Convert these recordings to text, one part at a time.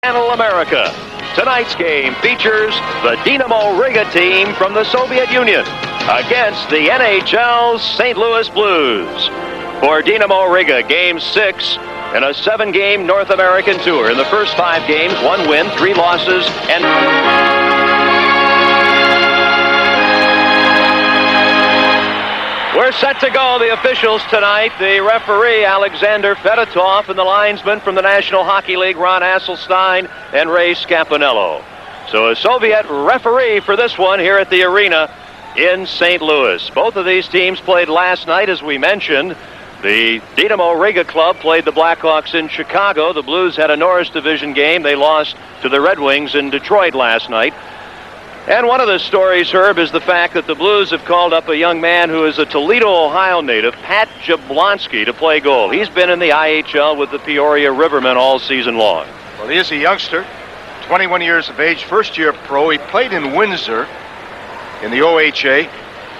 Channel America. Tonight's game features the Dynamo Riga team from the Soviet Union against the NHL's St-Louis Blues. For Dynamo Riga, Game 6 in a 7-game North American tour. In the first 5 games, 1 win, 3 losses, and... We're set to go, the officials tonight. The referee, Alexander Fedotov, and the linesman from the National Hockey League, Ron Asselstein and Ray Scapinello. So a Soviet referee for this one here at the arena in St. Louis. Both of these teams played last night, as we mentioned. The Dynamo Riga club played the Blackhawks in Chicago. The Blues had a Norris Division game. They lost to the Red Wings in Detroit last night. And one of the stories, Herb, is the fact that the Blues have called up a young man who is a Toledo, Ohio native, Pat Jablonski, to play goal. He's been in the IHL with the Peoria Rivermen all season long. Well, he is a youngster, 21 years of age, first-year pro. He played in Windsor in the OHA,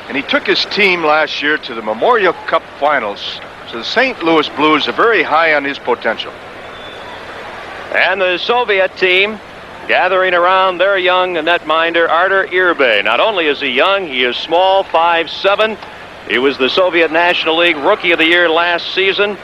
and he took his team last year to the Memorial Cup Finals. So the St. Louis Blues are very high on his potential. And the Soviet team gathering around their young netminder, Artur Irbe. Not only is he young, he is small, 5'7". He was the Soviet National League Rookie of the Year last season.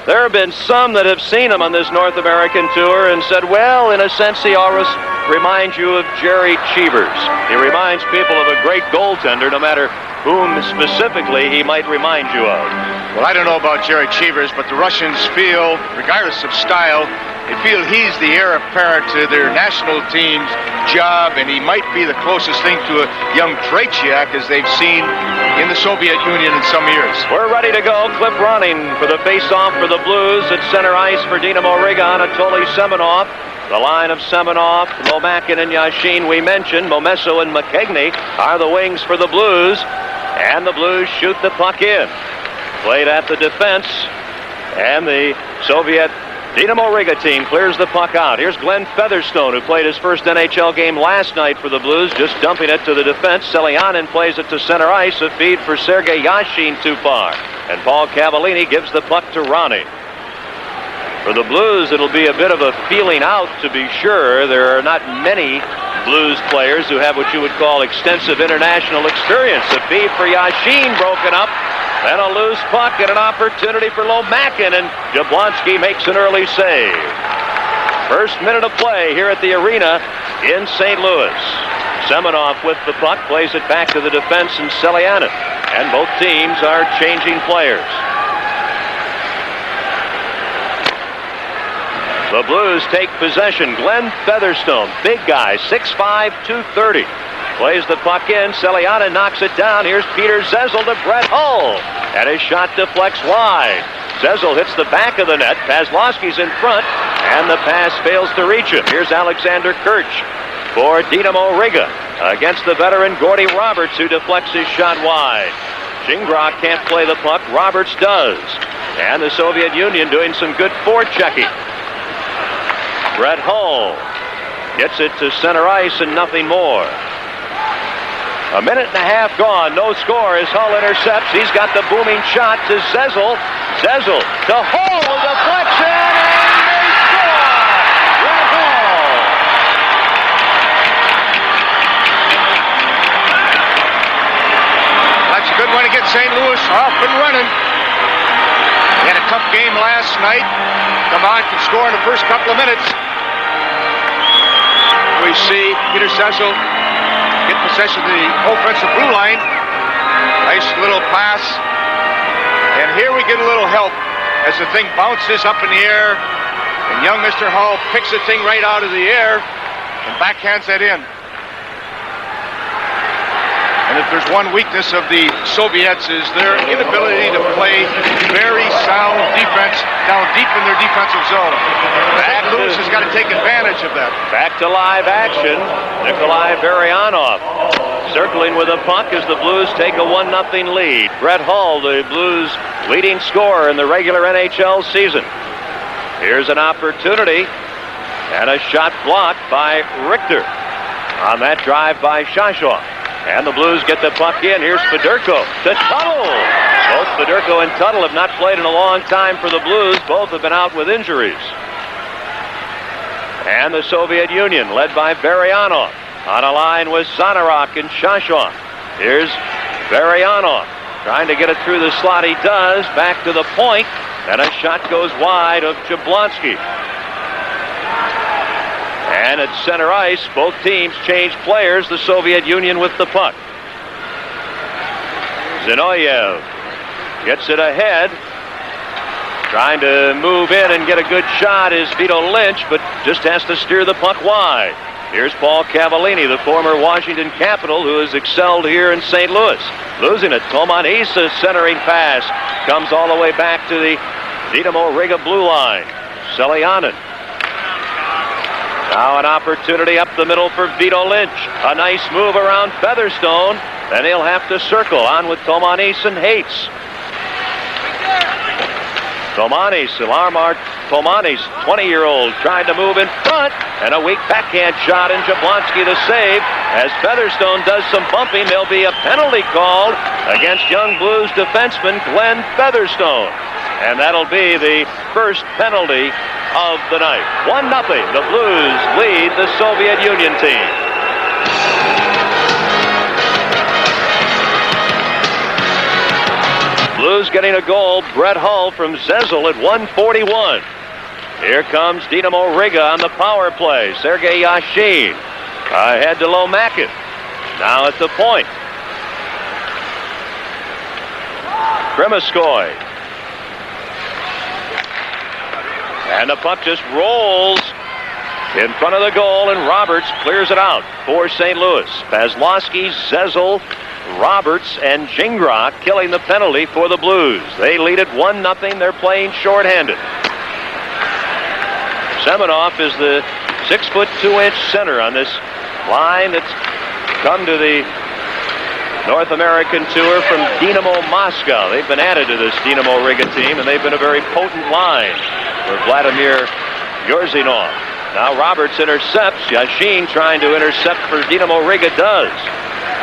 There have been some that have seen him on this North American tour and said, well, in a sense, he always reminds you of Jerry Cheevers. He reminds people of a great goaltender, no matter whom specifically he might remind you of. Well, I don't know about Jerry Cheevers, but the Russians feel, regardless of style, they feel he's the heir apparent to their national team's job, and he might be the closest thing to a young Tretiak as they've seen in the Soviet Union in some years. We're ready to go. Clip running for the face-off for the Blues at center ice for Dynamo Riga. Anatoly Semenov. The line of Semenov, Lomakin and Yashin we mentioned. Momesso and McKegney are the wings for the Blues. And the Blues shoot the puck in. Played at the defense. And the Soviet Dynamo Riga team clears the puck out. Here's Glenn Featherstone, who played his first NHL game last night for the Blues, just dumping it to the defense. Selyanin plays it to center ice. A feed for Sergei Yashin too far. And П.Каваллини gives the puck to Ronnie. For the Blues, it'll be a bit of a feeling out, to be sure. There are not many Blues players who have what you would call extensive international experience. A feed for Yashin broken up. Then a loose puck and an opportunity for Lomakin, and Jablonski makes an early save. First minute of play here at the arena in St. Louis. Semenov with the puck, plays it back to the defense and Selyanin. And both teams are changing players. The Blues take possession. Glenn Featherstone, big guy, 6'5", 230. Plays the puck in. Selyanin knocks it down. Here's Peter Zezel to Br.Hull. And his shot deflects wide. Zezel hits the back of the net. Pazlowski's in front. And the pass fails to reach him. Here's Alexander Kirch for Dynamo Riga against the veteran Gordy Roberts, who deflects his shot wide. Shingrok can't play the puck. Roberts does. And the Soviet Union doing some good forechecking. Br.Hull gets it to center ice and nothing more. A minute and a half gone, no score as Hull intercepts. He's got the booming shot to Zezel. Zezel to Hull, deflection, and they score! Br.Hull. That's a good one to get St. Louis off and running. They had a tough game last night. Come on, can score in the first couple of minutes. We see Peter Zezel get possession of the offensive blue line. Nice little pass. And here we get a little help as the thing bounces up in the air. And young Mr. Hull picks the thing right out of the air and backhands that in. And if there's one weakness of the Soviets is their inability to play very sound defense down deep in their defensive zone. St. Louis has got to take advantage of that. Back to live action. Nikolai Varyanov circling with a puck as the Blues take a 1-0 lead. Br.Hull, the Blues' leading scorer in the regular NHL season. Here's an opportunity and a shot blocked by Richter on that drive by Shashov. And the Blues get the puck in. Here's Fedorko to Tuttle. Both Fedorko and Tuttle have not played in a long time for the Blues. Both have been out with injuries. And the Soviet Union, led by Baryanov, on a line with Zanarok and Shashov. Here's Baryanov, trying to get it through the slot. He does. Back to the point, and a shot goes wide of Jablonski. And at center ice, both teams change players. The Soviet Union with the puck. Zinoyev gets it ahead. Trying to move in and get a good shot is Vito Lynch, but just has to steer the puck wide. Here's P.Kavallini, the former Washington Capital, who has excelled here in St. Louis. Losing it. Toman Isa's centering pass comes all the way back to the Dynamo Riga blue line. Selyanin. Now an opportunity up the middle for Vito Lynch. A nice move around Featherstone. Then he'll have to circle on with Tomanis and Hates. Tomanis, Ilarmar Tomanis, 20-year-old, tried to move in front, and a weak backhand shot, and Jablonski the save. As Featherstone does some bumping, there'll be a penalty called against young Blues defenseman Glenn Featherstone. And that'll be the first penalty of the night. 1-0, the Blues lead the Soviet Union team. Blues getting a goal. Br.Халл from Zezel at 1:41. Here comes Dynamo Riga on the power play. Sergei Yashin ahead to Lomakin. Now at the point. Krimiskoy. And the puck just rolls in front of the goal, and Roberts clears it out for St. Louis. Pazlowski, Zezel, Roberts, and Gingras killing the penalty for the Blues. They lead it 1-0. They're playing shorthanded. Semenov is the 6'2" center on this line that's come to the North American tour from Dynamo Moscow. They've been added to this Dynamo Riga team, and they've been a very potent line for Vladimir Yorzinov. Now Roberts intercepts. Yashin trying to intercept for Dynamo Riga does.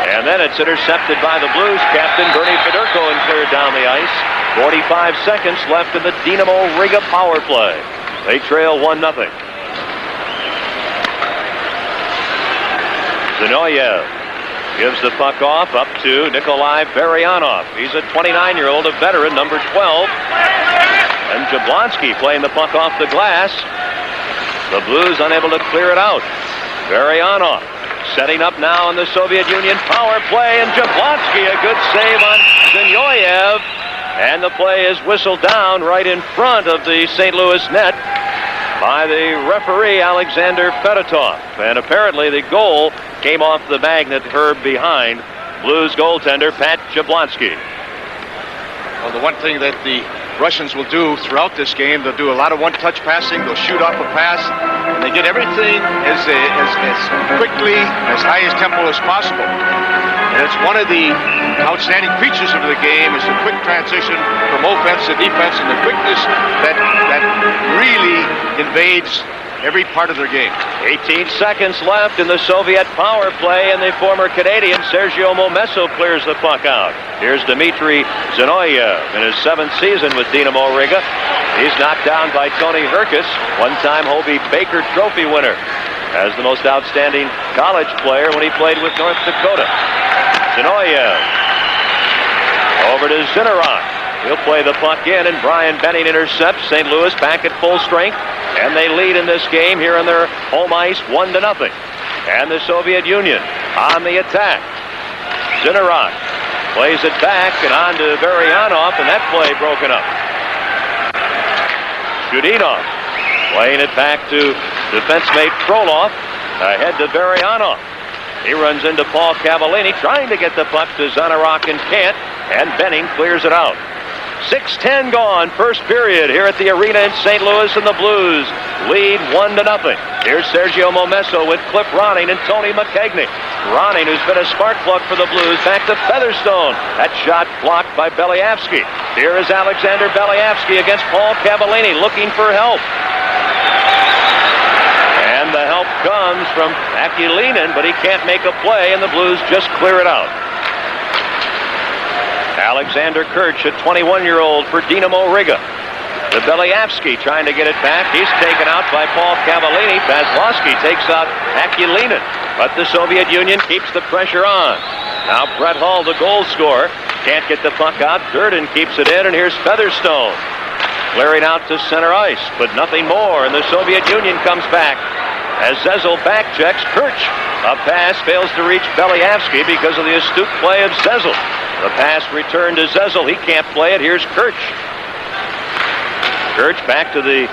And then it's intercepted by the Blues captain, Bernie Fedorko, and cleared down the ice. 45 seconds left in the Dynamo Riga power play. They trail 1-0. Zinoyev gives the puck off up to Nikolai Baryanov. He's a 29-year-old, a veteran, number 12. And Jablonski playing the puck off the glass. The Blues unable to clear it out. Baryanov setting up now on the Soviet Union power play, and Jablonski, a good save on Zinoyev. And the play is whistled down right in front of the St. Louis net by the referee, Alexander Fedotov. And apparently the goal came off the magnet herb behind Blues goaltender Pat Jablonski. Well, the one thing that the Russians will do throughout this game, they'll do a lot of one-touch passing, they'll shoot off a pass, and they get everything as quickly, as high as tempo as possible. And it's one of the outstanding features of the game is the quick transition from offense to defense, and the quickness that really invades every part of their game. 18 seconds left in the Soviet power play, and the former Canadian Sergio Momesso clears the puck out. Here's Dmitry Zinoyev in his 7th season with Dynamo Riga. He's knocked down by Tony Herkus, one-time Hobie Baker Trophy winner, as the most outstanding college player when he played with North Dakota. Zinoyev over to Zinarok. He'll play the puck in, and Brian Benning intercepts. St. Louis back at full strength, and they lead in this game here on their home ice 1-0. And the Soviet Union on the attack. Zinarok plays it back and on to Baryanov, and that play broken up. Chudinov playing it back to defense mate Frolov, ahead to Baryanov. He runs into P.Kavallini, trying to get the puck to Zanarok and can't, and Benning clears it out. 6:10 gone, first period here at the arena in St. Louis, and the Blues lead 1-0. Here's Sergio Momesso with Cliff Ronning and Tony McKegney. Ronning, who's been a spark plug for the Blues, back to Featherstone. That shot blocked by Beliavsky. Here is Alexander Beliavsky against P.Kavallini, looking for help. And the help comes from Akulinin, but he can't make a play, and the Blues just clear it out. Alexander Kirch, a 21-year-old for Dynamo Riga. To Belyavsky trying to get it back. He's taken out by П.Каваллини. Vasilevsky takes out Akulinin. But the Soviet Union keeps the pressure on. Now Br.Ḥall, the goal scorer, can't get the puck out. Durden keeps it in, and here's Fätherstone. Clearing out to center ice, but nothing more, and the Soviet Union comes back. As Zezel back checks, Kirch. A pass fails to reach Belyavsky because of the astute play of Zezel. The pass returned to Zezel. He can't play it. Here's Kirch. Kirch back to the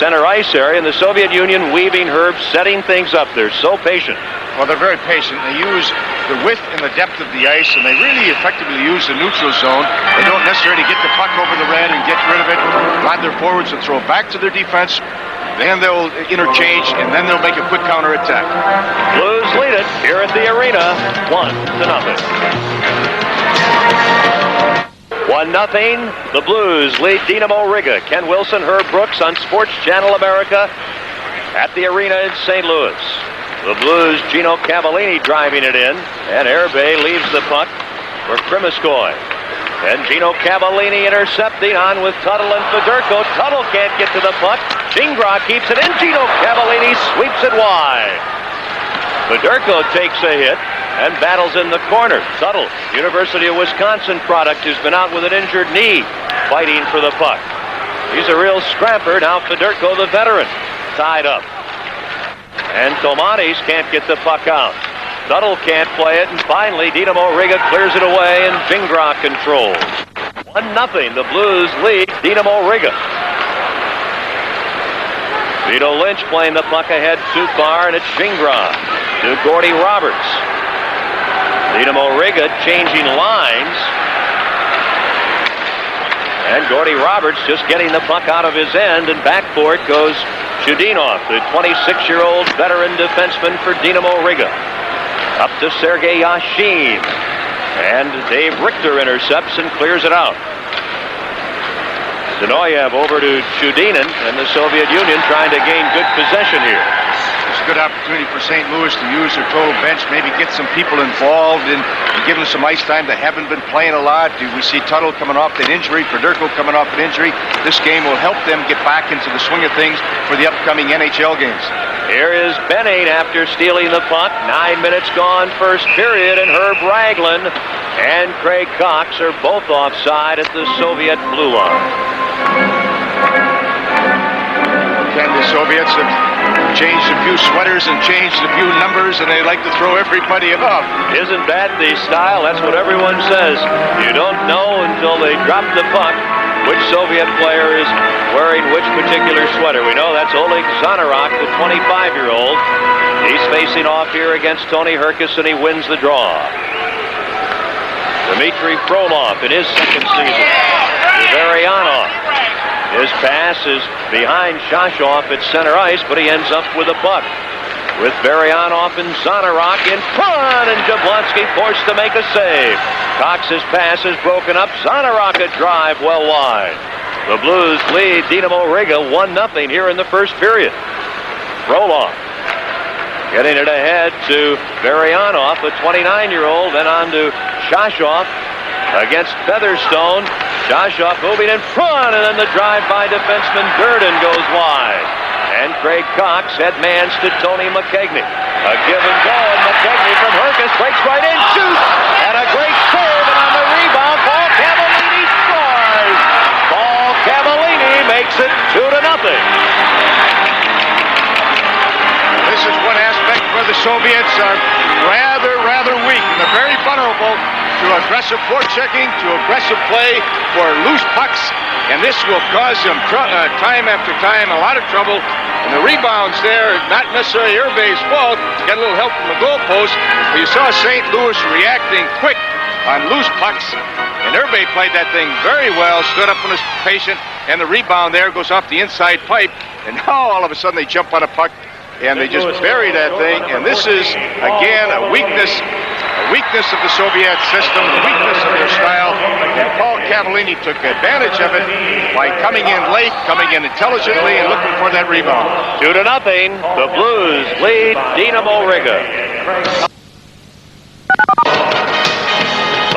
center ice area, and the Soviet Union weaving Herb, setting things up. They're so patient. Well, they're very patient. They use the width and the depth of the ice, and they really effectively use the neutral zone. They don't necessarily get the puck over the red and get rid of it. Glad their forwards will throw it back to their defense. Then they'll interchange, and then they'll make a quick counterattack. Blues lead it here at the arena, 1-0. 1-0. The Blues lead Dynamo Riga. Ken Wilson, Herb Brooks on Sports Channel America at the arena in St. Louis. The Blues, Д.Каваллини driving it in, and Herbe leaves the puck for Krimiskoy. And Д.Каваллини intercepting on with Tuttle and Fedorko. Tuttle can't get to the puck. Gingras keeps it in. Д.Каваллини sweeps it wide. Fedorko takes a hit and battles in the corner. Tuttle, University of Wisconsin product, who's been out with an injured knee, fighting for the puck. He's a real scrapper. Now Fedorko, the veteran, tied up. And Tomatis can't get the puck out. Tuttle can't play it, and finally Dynamo Riga clears it away, and Gingras controls. 1-0. The Blues lead Dynamo Riga. Vito Lynch playing the puck ahead too far, and it's Gingras to Gordy Roberts. Dynamo Riga changing lines. And Gordy Roberts just getting the puck out of his end, and back for it goes Chudinov, the 26-year-old veteran defenseman for Dynamo Riga. Up to Sergei Yashin. And Dave Richter intercepts and clears it out. Zinoyev over to Chudinin, and the Soviet Union trying to gain good possession here. It's a good opportunity for St. Louis to use their total bench, maybe get some people involved and give them some ice time. They haven't been playing a lot. We see Tuttle coming off an injury, Fedorko coming off an injury. This game will help them get back into the swing of things for the upcoming NHL games. Here is Benning after stealing the puck. 9 minutes gone, first period, and Herb Ragland and Craig Cox are both offside at the Soviet blue line. Can the Soviets have changed a few sweaters and changed a few numbers, and they like to throw everybody above? Isn't that the style? That's what everyone says. You don't know until they drop the puck which Soviet player is wearing which particular sweater. We know that's Oleg Zanarok, the 25-year-old. He's facing off here against Tony Herkus, and he wins the draw. Dmitry Frolov in his second season. Varyanov. His pass is behind Shashov at center ice, but he ends up with a puck. With Varyanov and Zanarok in front, and Jablonski forced to make a save. Cox's pass is broken up. Zanarok a drive well wide. The Blues lead Dynamo Riga 1-0 here in the first period. Frolov getting it ahead to Varyanov, a 29-year-old, then on to Shashov against Featherstone. Shashov moving in front, and then the drive by defenseman Durden goes wide. And Craig Cox headmans to Tony McKegney. A give and go, and McKegney from Herkus breaks right in, shoots, and a great save, and on the rebound, П.Каваллини scores. П.Каваллini makes it 2-0. This is one aspect where the Soviets are rather weak, and they're very vulnerable to aggressive forechecking, to aggressive play for loose pucks, and this will cause them time after time a lot of trouble. And the rebounds there, not necessarily Herbe's fault, got a little help from the goalpost, but you saw St. Louis reacting quick on loose pucks, and Herbe played that thing very well, stood up and was patient, and the rebound there goes off the inside pipe, and now all of a sudden they jump on a puck and they just bury that thing. And this is again a weakness of the Soviet system, the weakness of their style, and П.Каваллини took advantage of it by coming in late, coming in intelligently, and looking for that rebound. 2-0. The Blues lead Dynamo Riga.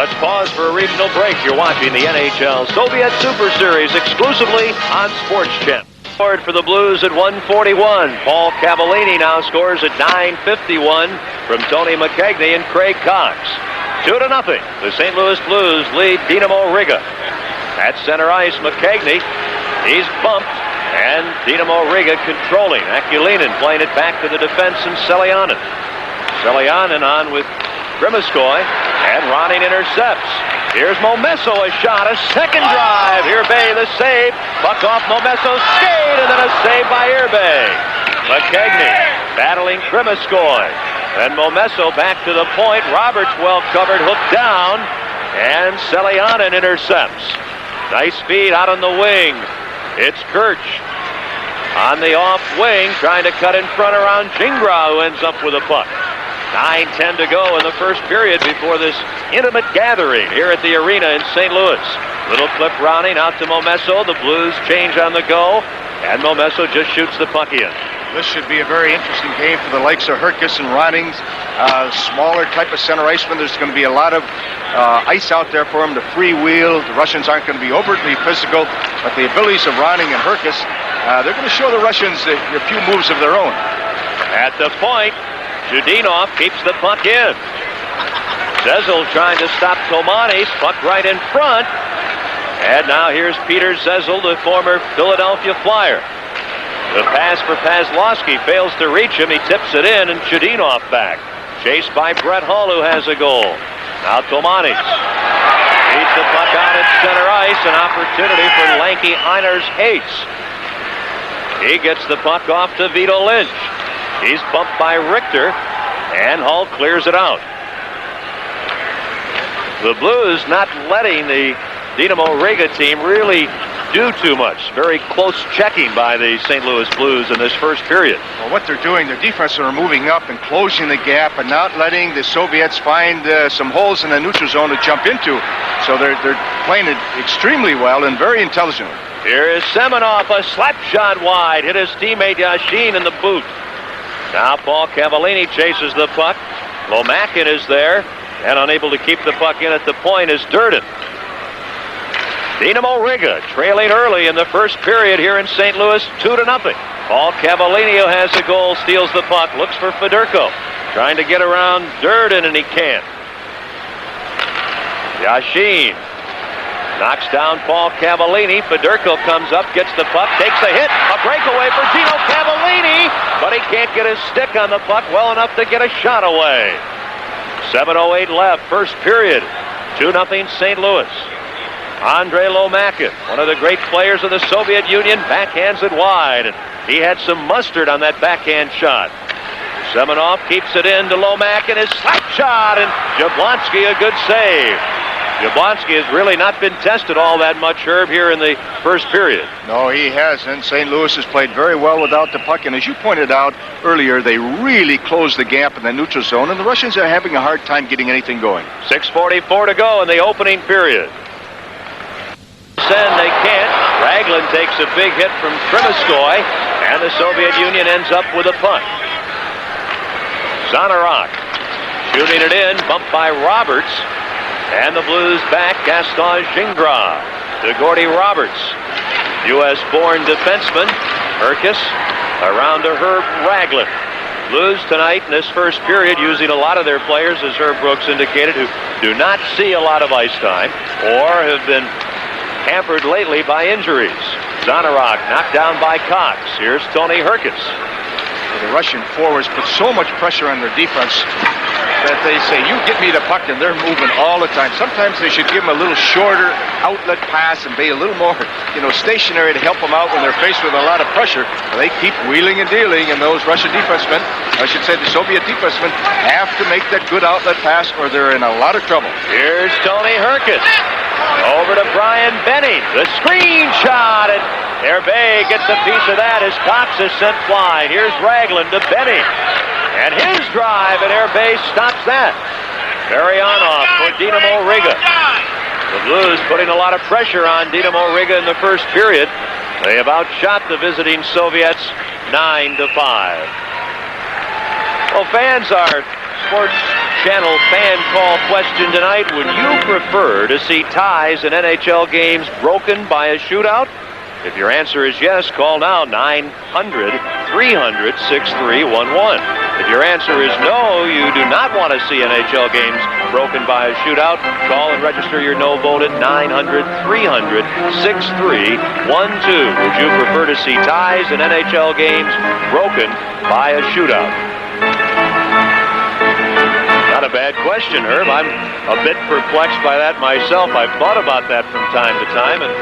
Let's pause for a regional break. You're watching the NHL Soviet Super Series exclusively on Sports Channel. Scored for the Blues at 1:41. P.Kavallini now scores at 9:51 from Tony McKegney and Craig Cox. 2-0. The St. Louis Blues lead Dynamo Riga. At center ice, McKegney. He's bumped, and Dynamo Riga controlling. Akulinin playing it back to the defense, and Selianen. Selianen on with Grimmiskoy, and Ronning intercepts. Here's Momesso, a shot, a second drive. Irbay the save. Puck off Momesso's skate, and then a save by Irbay. McKegney battling Grimmiskoy. And Momesso back to the point. Roberts well covered, hooked down, and Selianen intercepts. Nice feed out on the wing. It's Kirch on the off wing, trying to cut in front around Gingras, who ends up with a puck. 9:10 to go in the first period before this intimate gathering here at the arena in St. Louis. Little clip rounding out to Momesso. The Blues change on the go, and Momesso just shoots the puck in. This should be a very interesting game for the likes of Herkis and Ronings. Smaller type of center iceman. There's going to be a lot of ice out there for him to freewheel. The Russians aren't going to be overtly physical, but the abilities of Ronning and Herkis, they're going to show the Russians a few moves of their own. At the point, Chudinov keeps the puck in. Zezel trying to stop Tomanis. Puck right in front. And now here's Peter Zezel, the former Philadelphia Flyer. The pass for Pazlowski fails to reach him. He tips it in, and Chudinov back. Chased by Br.Ḥall, who has a goal. Now Tomanis. Beats the puck out at center ice. An opportunity for lanky Einars Hates. He gets the puck off to Vito Lynch. He's bumped by Richter, and Hull clears it out. The Blues not letting the Dynamo Riga team really do too much. Very close checking by the St. Louis Blues in this first period. Well, what they're doing, their defense are moving up and closing the gap and not letting the Soviets find some holes in the neutral zone to jump into. So they're playing it extremely well and very intelligently. Here is Semenov, a slap shot wide. Hit his teammate Yashin in the boot. Now P.Kavallini chases the puck. Lomakin is there, and unable to keep the puck in at the point is Durden. Dynamo Riga trailing early in the first period here in St. Louis, 2-0. P.Kavallini, who has a goal, steals the puck, looks for Fedorko, trying to get around Durden, and he can't. Yashin knocks down P.Kavallini. Fedorko comes up, gets the puck, takes a hit, a breakaway for Gino Cavallini, but he can't get his stick on the puck well enough to get a shot away. 7:08 left, first period, 2-0 St. Louis. Andrei Lomakin, one of the great players of the Soviet Union, backhands it wide, and he had some mustard on that backhand shot. Semenov keeps it in to Lomakin, his slap shot, and Jablonski a good save. Jablonski has really not been tested all that much, Herb, here in the first period. No, he hasn't. St. Louis has played very well without the puck, and as you pointed out earlier, they really closed the gap in the neutral zone, and the Russians are having a hard time getting anything going. 6:44 to go in the opening period. Send, they can't. Raglan takes a big hit from Grimmiskoy, and the Soviet Union ends up with a puck. Zanarok shooting it in, bumped by Roberts. And the Blues back, Gaston Gingras to Gordy Roberts. U.S.-born defenseman, Herkis, around to Herb Raglan. Blues tonight in this first period using a lot of their players, as Herb Brooks indicated, who do not see a lot of ice time or have been hampered lately by injuries. Zanarok knocked down by Cox. Here's Tony Herkis. The Russian forwards put so much pressure on their defense that they say, you get me the puck, and they're moving all the time. Sometimes they should give them a little shorter outlet pass and be a little more, stationary to help them out when they're faced with a lot of pressure. They keep wheeling and dealing, and those Russian defensemen, I should say the Soviet defensemen, have to make that good outlet pass or they're in a lot of trouble. Here's Tony Herkis. Over to Brian Benning. The screen shot, and Irbay gets a piece of that as Cox is sent flying. Here's Raglan to Benning. And his drive, and Irbay stops that. Maryanov for Dynamo Riga. The Blues putting a lot of pressure on Dynamo Riga in the first period. They have outshot the visiting Soviets 9-5. Well, fans, our sports Channel fan call question tonight. Would you prefer to see ties in NHL games broken by a shootout? If your answer is yes, call now 900-300-6311. If your answer is no, you do not want to see NHL games broken by a shootout, call and register your no vote at 900-300-6312. Would you prefer to see ties in NHL games broken by a shootout? Not a bad question, Herb. I'm a bit perplexed by that myself. I've thought about that from time to time, and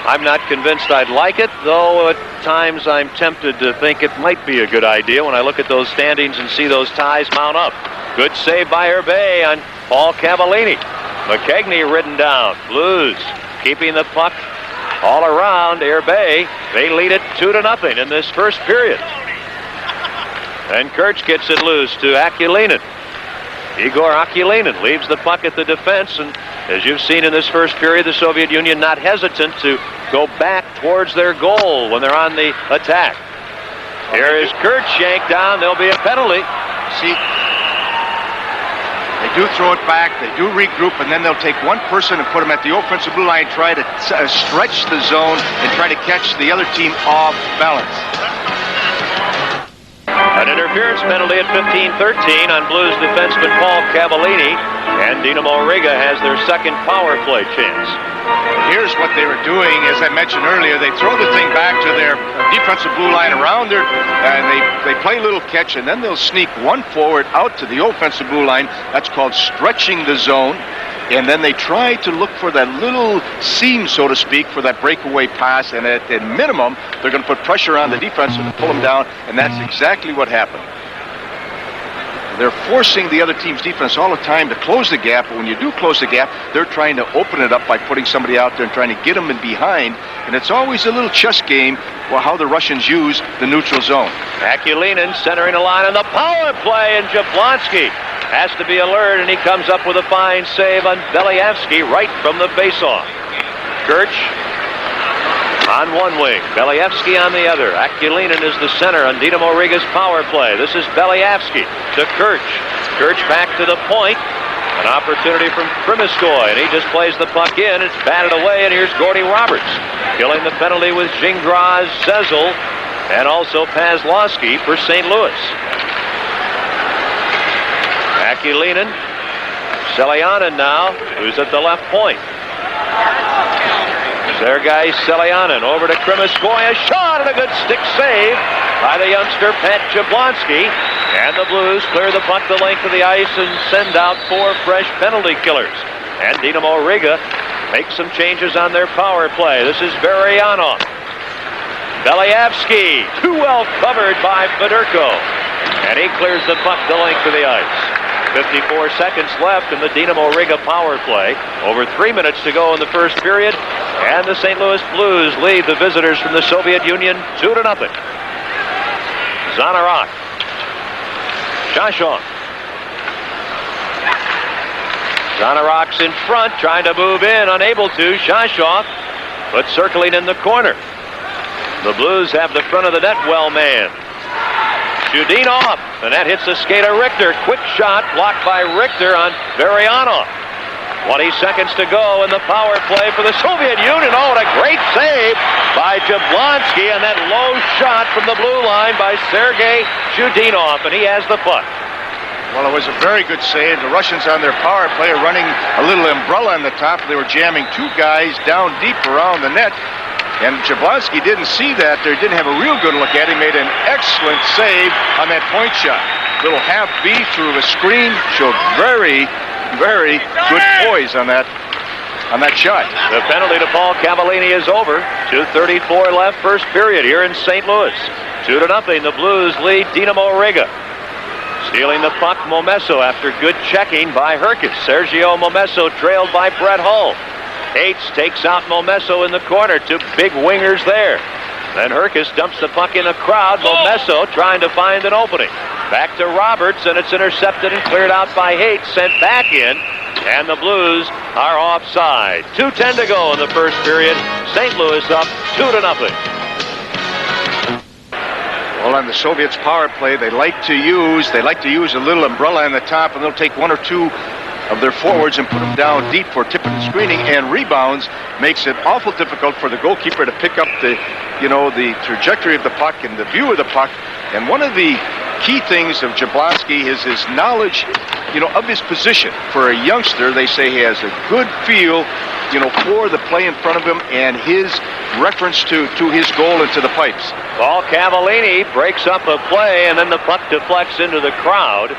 I'm not convinced I'd like it, though at times I'm tempted to think it might be a good idea when I look at those standings and see those ties mount up. Good save by Herbe on P.Kavallini. McKegney ridden down. Blues keeping the puck all around Herbe. They lead it 2-0 in this first period. And Kurtz gets it loose to Akulinen. Igor Akulinen leaves the puck at the defense, and as you've seen in this first period, the Soviet Union not hesitant to go back towards their goal when they're on the attack. Here is Kurtz yanked down. There'll be a penalty. See, they do throw it back, they do regroup, and then they'll take one person and put him at the offensive blue line, try to stretch the zone and try to catch the other team off balance. An interference penalty at 15-13 on Blues defenseman P.Kavallini, and Dynamo Riga has their second power play chance. Here's what they were doing, as I mentioned earlier. They throw the thing back to their defensive blue line around their, and they play a little catch, and then they'll sneak one forward out to the offensive blue line. That's called stretching the zone. And then they try to look for that little seam, so to speak, for that breakaway pass. And at minimum, they're going to put pressure on the defense to pull them down. And that's exactly what happened. They're forcing the other team's defense all the time to close the gap. But when you do close the gap, they're trying to open it up by putting somebody out there and trying to get them in behind. And it's always a little chess game, well, how the Russians use the neutral zone. Akulinen centering the line on the power play, and Jablonski has to be alert, and he comes up with a fine save on Belyavsky right from the faceoff. Kurtz on one wing, Belyavsky on the other. Akulinen is the center on Dynamo Riga's power play. This is Belyavsky to Kurtz. Kurtz back to the point. An opportunity from Krimiskoy, and he just plays the puck in. It's batted away, and here's Gordy Roberts killing the penalty with Gingras, Zezel, and also Pazlowski for St. Louis. Akulinen, Selianen now, who's at the left point. Sergei Selianen over to Krimiskoy, a shot and a good stick save by the youngster Pat Jablonski. And the Blues clear the puck the length of the ice and send out 4 fresh penalty killers. And Dynamo Riga makes some changes on their power play. This is Varianov. Belyavsky, too well covered by Fedorko. And he clears the puck the length of the ice. 54 seconds left in the Dynamo Riga power play. Over 3 minutes to go in the first period. And the St. Louis Blues lead the visitors from the Soviet Union 2-0. Zanarok. Shashov. Zanarok's in front, trying to move in, unable to. Shashov, but circling in the corner. The Blues have the front of the net well manned. Chudinov, and that hits the skate of Richter. Quick shot blocked by Richter on Varianov. 20 seconds to go in the power play for the Soviet Union. Oh, and a great save by Jablonski, and that low shot from the blue line by Sergei Chudinov, and he has the puck. Well, it was a very good save. The Russians on their power play are running a little umbrella on the top. They were jamming 2 guys down deep around the net. And Jablonski didn't see that there, didn't have a real good look at it. He made an excellent save on that point shot. Little half V through the screen, showed very, very good poise on that shot. The penalty to P.Kavallini is over. 2:34 left first period here in St. Louis. 2-0, the Blues lead Dynamo Riga. Stealing the puck, Momesso after good checking by Herkis. Sergio Momesso trailed by Br.Hull. Cates takes out Momesso in the corner. 2 big wingers there. Then Herkis dumps the puck in the crowd. Momesso trying to find an opening. Back to Roberts, and it's intercepted and cleared out by Hates. Sent back in, and the Blues are offside. 2:10 to go in the first period. St. Louis up 2-0. Well, on the Soviets' power play, they like to use a little umbrella on the top, and they'll take one or two of their forwards and put them down deep for tipping and screening, and rebounds makes it awful difficult for the goalkeeper to pick up the trajectory of the puck and the view of the puck. And one of the key things of Jablonski is his knowledge, of his position. For a youngster, they say he has a good feel, for the play in front of him and his reference to his goal and to the pipes. P.Kavallini breaks up a play, and then the puck deflects into the crowd.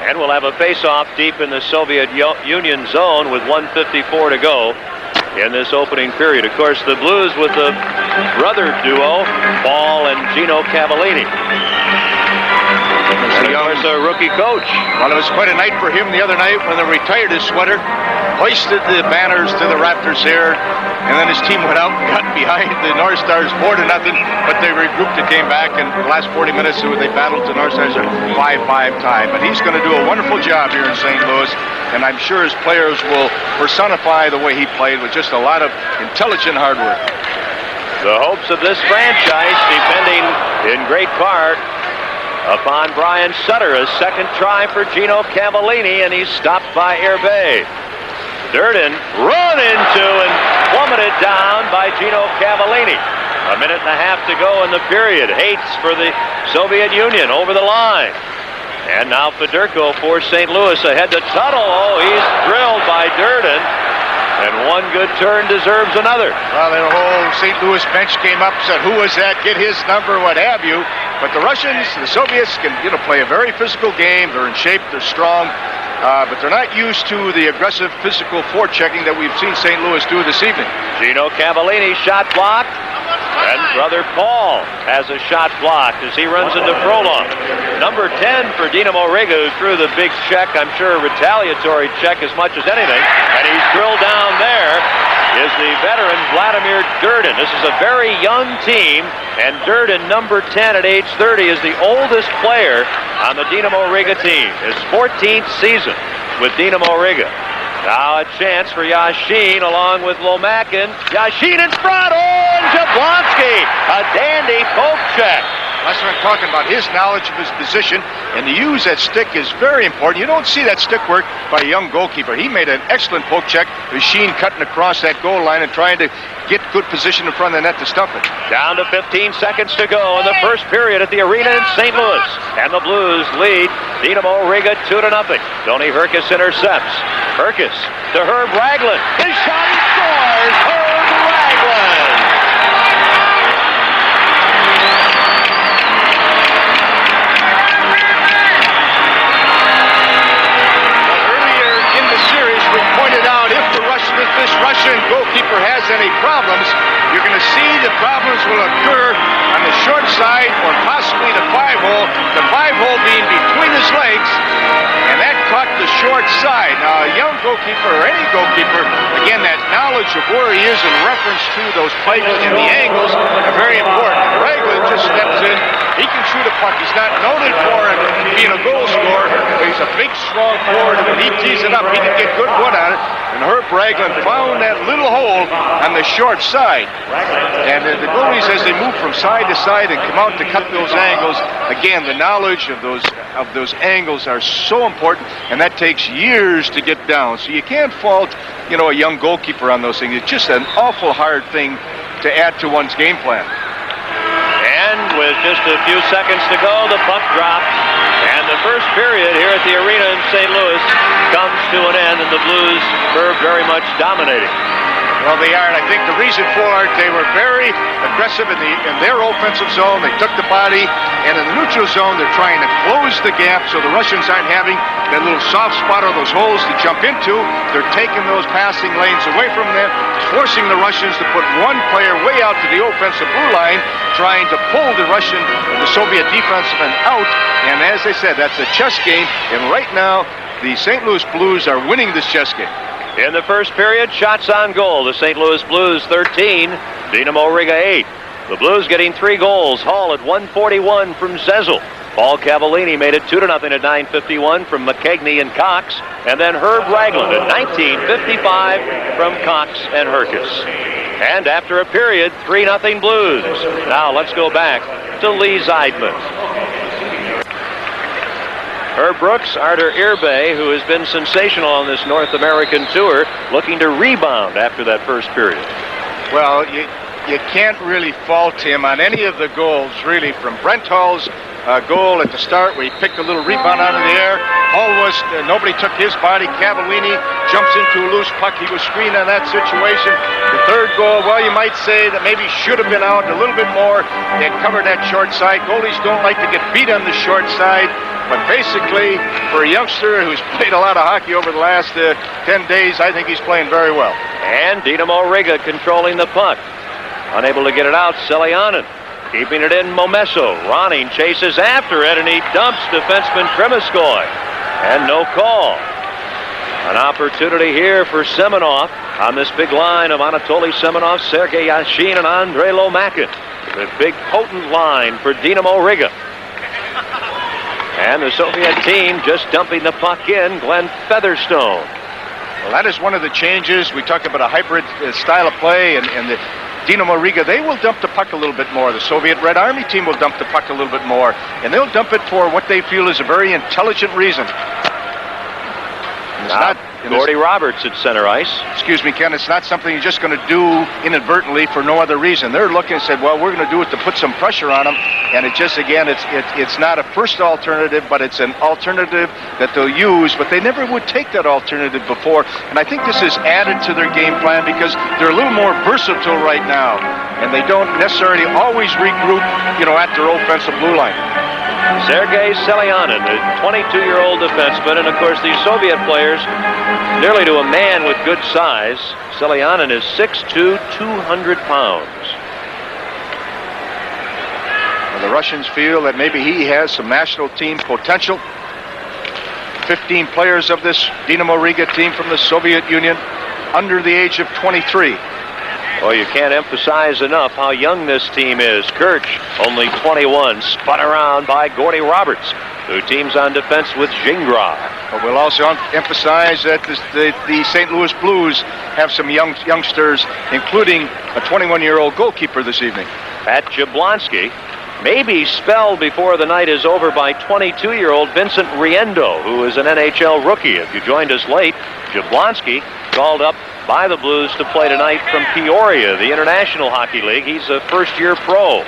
And we'll have a face-off deep in the Soviet Union zone with 1:54 to go in this opening period. Of course, the Blues with the brother duo, Paul and Gino Cavallini. And of course, a rookie coach. Well, it was quite a night for him the other night when they retired his sweater, hoisted the banners to the Raptors here, and then his team went out and got behind the North Stars 4-0, but they regrouped and came back, and the last 40 minutes they battled the North Stars a 5-5 tie. But he's going to do a wonderful job here in St. Louis, and I'm sure his players will personify the way he played with just a lot of intelligent hard work. The hopes of this franchise depending in great part upon Brian Sutter. A second try for Gino Cavallini, and he's stopped by Hervé. Durden run into and plummeted down by Gino Cavallini. A minute and a half to go in the period. Hates for the Soviet Union over the line. And now Fedorko for St. Louis ahead to Tuttle. Oh, he's drilled by Durden. And one good turn deserves another. Well, the whole St. Louis bench came up and said, who was that? Get his number, what have you. But the Russians, the Soviets can, play a very physical game. They're in shape, they're strong. But they're not used to the aggressive physical forechecking that we've seen St. Louis do this evening. Gino Cavallini shot blocked. And brother Paul has a shot blocked as he runs into Frolov. Number 10 for Dynamo Riga, who threw the big check, I'm sure a retaliatory check as much as anything. And he's drilled down there is the veteran Vladimir Durden. This is a very young team, and Durden, number 10 at age 30, is the oldest player on the Dynamo Riga team. His 14th season with Dynamo Riga. Now a chance for Yashin along with Lomakin. Yashin in front. Oh, and Jablonski. A dandy poke check. That's what I'm talking about. His knowledge of his position and to use that stick is very important. You don't see that stick work by a young goalkeeper. He made an excellent poke check. Yashin cutting across that goal line and trying to get good position in front of the net to stuff it. Down to 15 seconds to go in the first period at the arena in St. Louis. And the Blues lead Dynamo Riga 2-0. Tony Herkis intercepts. Herkis to Herb Ragland. His shot, he scores! Herb Ragland! Well, earlier in the series, we pointed out if this Russian goalkeeper has any problems, you're going to see the problems will occur on the short side or possibly the 5-hole. The 5-hole being between his legs, and that caught the short side. Now, a young goalkeeper or any goalkeeper, again, that knowledge of where he is in reference to those pipes and the angles are very important. Ragland just steps in. He can shoot a puck. He's not noted for being a goal scorer, but he's a big, strong forward. When he tees it up, he can get good wood on it. And Herb Ragland found that little hole on the short side. And the goalies, as they move from side to side and come out to cut those angles, again, the knowledge of those angles are so important, and that takes years to get down. So you can't fault, a young goalkeeper on those things. It's just an awful hard thing to add to one's game plan. And with just a few seconds to go, the puck drops. And the first period here at the arena in St. Louis comes to an end, and the Blues were very much dominating. Well, they are, and I think the reason for it, they were very aggressive in their offensive zone. They took the body, and in the neutral zone, they're trying to close the gap so the Russians aren't having that little soft spot or those holes to jump into. They're taking those passing lanes away from them, forcing the Russians to put one player way out to the offensive blue line, trying to pull the Soviet defenseman out. And as I said, that's a chess game, and right now, the St. Louis Blues are winning this chess game. In the first period, shots on goal. The St. Louis Blues 13, Dynamo Riga 8. The Blues getting 3 goals. Hall at 1:41 from Zezel. P.Kavallini made it 2-0 at 9:51 from McKegney and Cox. And then Herb Ragland at 19:55 from Cox and Herkis. And after a period, 3-0 Blues. Now let's go back to Lee Zeidman. Herb Brooks, Artur Irbe, who has been sensational on this North American tour, looking to rebound after that first period. Well, you can't really fault him on any of the goals, really, from Br.Hall's goal at the start where he picked a little rebound out of the air. Hall was, nobody took his body. Cavallini jumps into a loose puck. He was screened on that situation. The third goal, well, you might say that maybe should have been out a little bit more. They had covered that short side. Goalies don't like to get beat on the short side. But basically, for a youngster who's played a lot of hockey over the last 10 days, I think he's playing very well. And Dynamo Riga controlling the puck. Unable to get it out, Selianen. Keeping it in, Momesso. Ronning chases after it, and he dumps defenseman Krimiskoy. And no call. An opportunity here for Semenov on this big line of Anatoly Semenov, Sergei Yashin, and Andrei Lomakin. The big potent line for Dynamo Riga. And the Soviet team just dumping the puck in, Glenn Featherstone. Well, that is one of the changes. We talk about a hybrid style of play, and the Dynamo Riga, they will dump the puck a little bit more. The Soviet Red Army team will dump the puck a little bit more, and they'll dump it for what they feel is a very intelligent reason. It's not Gordy Roberts at center ice. Excuse me, Ken, it's not something you're just going to do inadvertently for no other reason. They're looking and said, well, we're going to do it to put some pressure on them, and it just, again, it's not a first alternative, but it's an alternative that they'll use, but they never would take that alternative before, and I think this is added to their game plan because they're a little more versatile right now, and they don't necessarily always regroup, at their offensive blue line. Sergei Selianen, the 22-year-old defenseman, and of course these Soviet players, nearly to a man with good size. Selianen is 6'2", 200 pounds. And the Russians feel that maybe he has some national team potential. 15 players of this Dynamo Riga team from the Soviet Union under the age of 23. Well, you can't emphasize enough how young this team is. Kirch, only 21, spun around by Gordy Roberts, who teams on defense with Gingras. But we'll also emphasize that the St. Louis Blues have some youngsters, including a 21-year-old goalkeeper this evening. Pat Jablonski may be spelled before the night is over by 22-year-old Vincent Riendo, who is an NHL rookie. If you joined us late, Jablonski called up by the Blues to play tonight from Peoria, the International Hockey League. He's a first-year pro.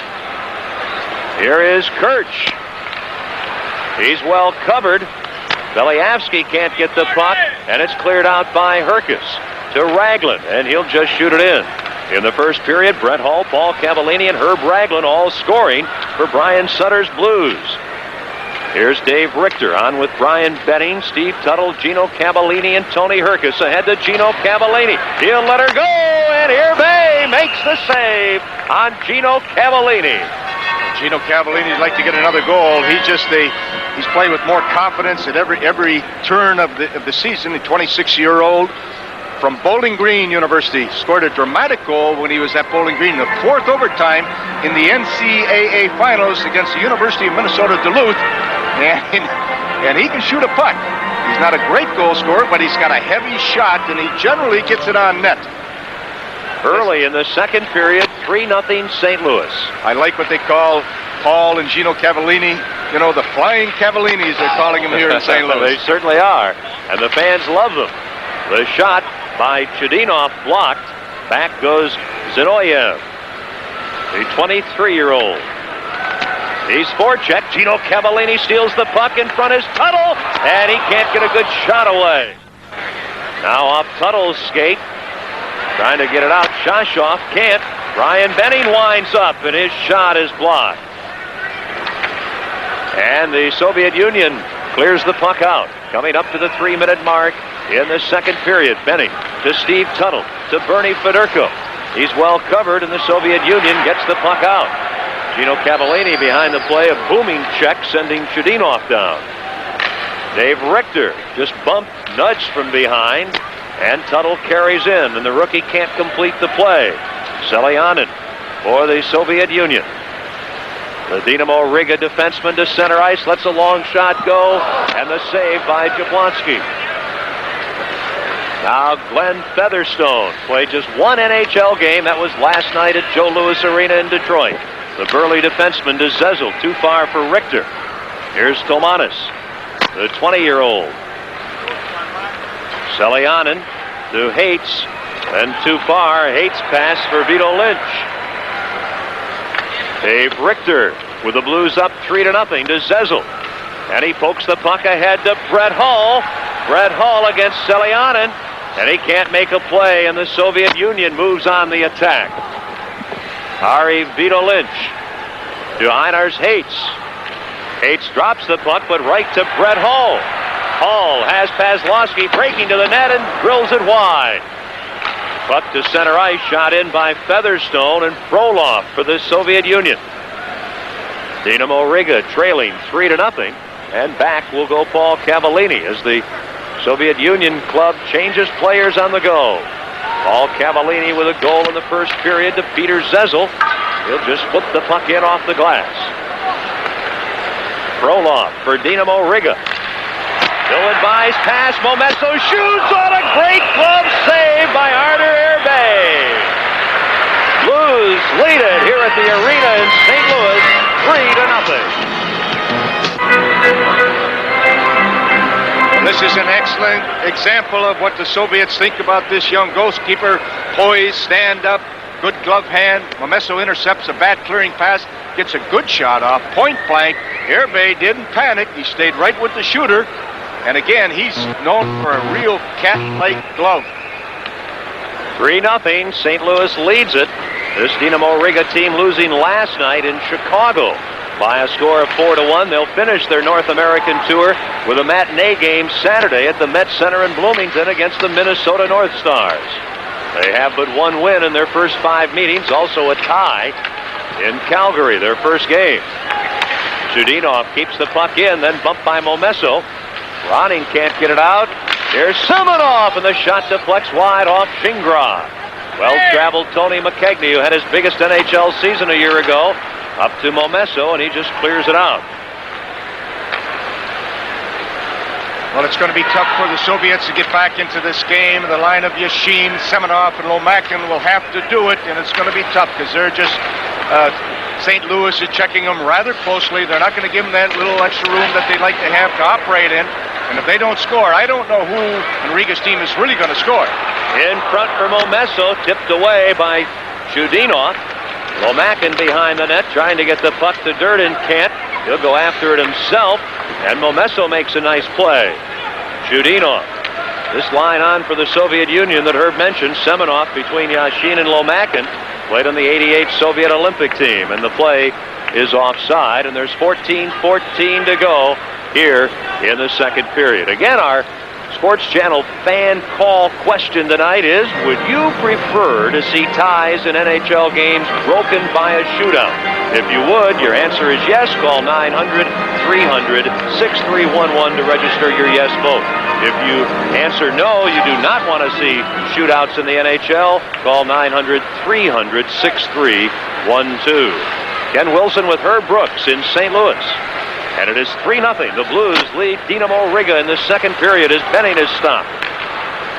Here is Kirch. He's well covered. Beliavsky can't get the puck, and it's cleared out by Herkus to Raglan, and he'll just shoot it in. In the first period, Br.Hall, П.Каваллини, and Herb Raglan all scoring for Brian Sutter's Blues. Here's Dave Richter on with Brian Benning, Steve Tuttle, Gino Cavallini, and Tony Herkus. Ahead to Gino Cavallini. He'll let her go, and Irbe makes the save on Gino Cavallini. Gino Cavallini'd like to get another goal. He's playing with more confidence at every turn of the season. The 26-year-old from Bowling Green University scored a dramatic goal when he was at Bowling Green, the fourth overtime in the NCAA finals against the University of Minnesota Duluth, and he can shoot a puck. He's not a great goal scorer, but he's got a heavy shot, and he generally gets it on net. Early in the second period, 3-0 St. Louis. I like what they call Paul and Gino Cavallini, the flying Cavallinis, they're calling him here in St. Louis. They certainly are, and the fans love them. The shot by Chudinov blocked. Back goes Zinoyev, the 23-year-old. He's forechecked. Gino Cavallini steals the puck in front is Tuttle, and he can't get a good shot away. Now off Tuttle's skate, trying to get it out. Shashoff can't. Brian Benning winds up, and his shot is blocked. And the Soviet Union clears the puck out. Coming up to the 3-minute mark in the second period. Benning to Steve Tuttle to Bernie Fedorko. He's well covered, and the Soviet Union gets the puck out. Gino Cavallini behind the play, a booming check, sending Chudinov down. Dave Richter just bumped, nudged from behind, and Tuttle carries in, and the rookie can't complete the play. Selianen for the Soviet Union. The Dynamo Riga defenseman to center ice, lets a long shot go, and the save by Jablonski. Now Glenn Featherstone played just one NHL game. That was last night at Joe Louis Arena in Detroit. The burly defenseman to Zezel. Too far for Richter. Here's Tomanis, the 20-year-old. Selianen to Hates. And too far. Hates pass for Vito Lynch. Dave Richter with the Blues up 3-0 to Zezel. And he pokes the puck ahead to Br.Hall. Br.Hall against Selianen. And he can't make a play, and the Soviet Union moves on the attack. Ari Vito Lynch to Einars Hates. Hates drops the puck, but right to Br.Hall. Hall has Paslowski breaking to the net and drills it wide. Puck to center ice, shot in by Featherstone and Frolov for the Soviet Union. Dynamo Riga trailing 3-0, and back will go П.Каваллини as the Soviet Union club changes players on the go. П.Каваллини with a goal in the first period to Peter Zezel. He'll just flip the puck in off the glass. Frolov for Dynamo Riga. Ill-advised pass. Momesso shoots on a great glove save by Artur Erbay. Blues lead it here at the arena in St. Louis, 3-0. This is an excellent example of what the Soviets think about this young goalkeeper. Poise, stand up, good glove hand. Momesso intercepts a bad clearing pass, gets a good shot off, point blank. Erbay didn't panic. He stayed right with the shooter. And again, he's known for a real cat-like glove. 3-0. St. Louis leads it. This Dynamo Riga team losing last night in Chicago by a score of 4-1. They'll finish their North American tour with a matinee game Saturday at the Met Center in Bloomington against the Minnesota North Stars. They have but one win in their first 5 meetings, also a tie in Calgary, their first game. Chudinov keeps the puck in, then bumped by Momesso. Ronning can't get it out. Here's Semenov, and the shot deflects wide off Shingra. Well-traveled Tony McKegney, who had his biggest NHL season a year ago, up to Momesso, and he just clears it out. Well, it's going to be tough for the Soviets to get back into this game. The line of Yashin, Semenov, and Lomakin will have to do it, and it's going to be tough because they're just... St. Louis is checking them rather closely. They're not going to give them that little extra room that they'd like to have to operate in. And if they don't score, I don't know who in Riga's team is really going to score. In front for Momesso, tipped away by Chudinov. Lomakin behind the net, trying to get the puck to Durden. Can't. He'll go after it himself. And Momesso makes a nice play. Chudinov. This line on for the Soviet Union that Herb mentioned. Semenov between Yashin and Lomakin. Played on the 88 Soviet Olympic team, and the play is offside, and there's 14-14 to go here in the second period. Again, our Sports Channel fan call question tonight is, would you prefer to see ties in NHL games broken by a shootout? If you would, your answer is yes. Call 900-300-6311 to register your yes vote. If you answer no, you do not want to see shootouts in the NHL, call 900-300-6312. Ken Wilson with Herb Brooks in St. Louis. And it is 3-0. The Blues lead Dynamo Riga in the second period as Benning is stopped.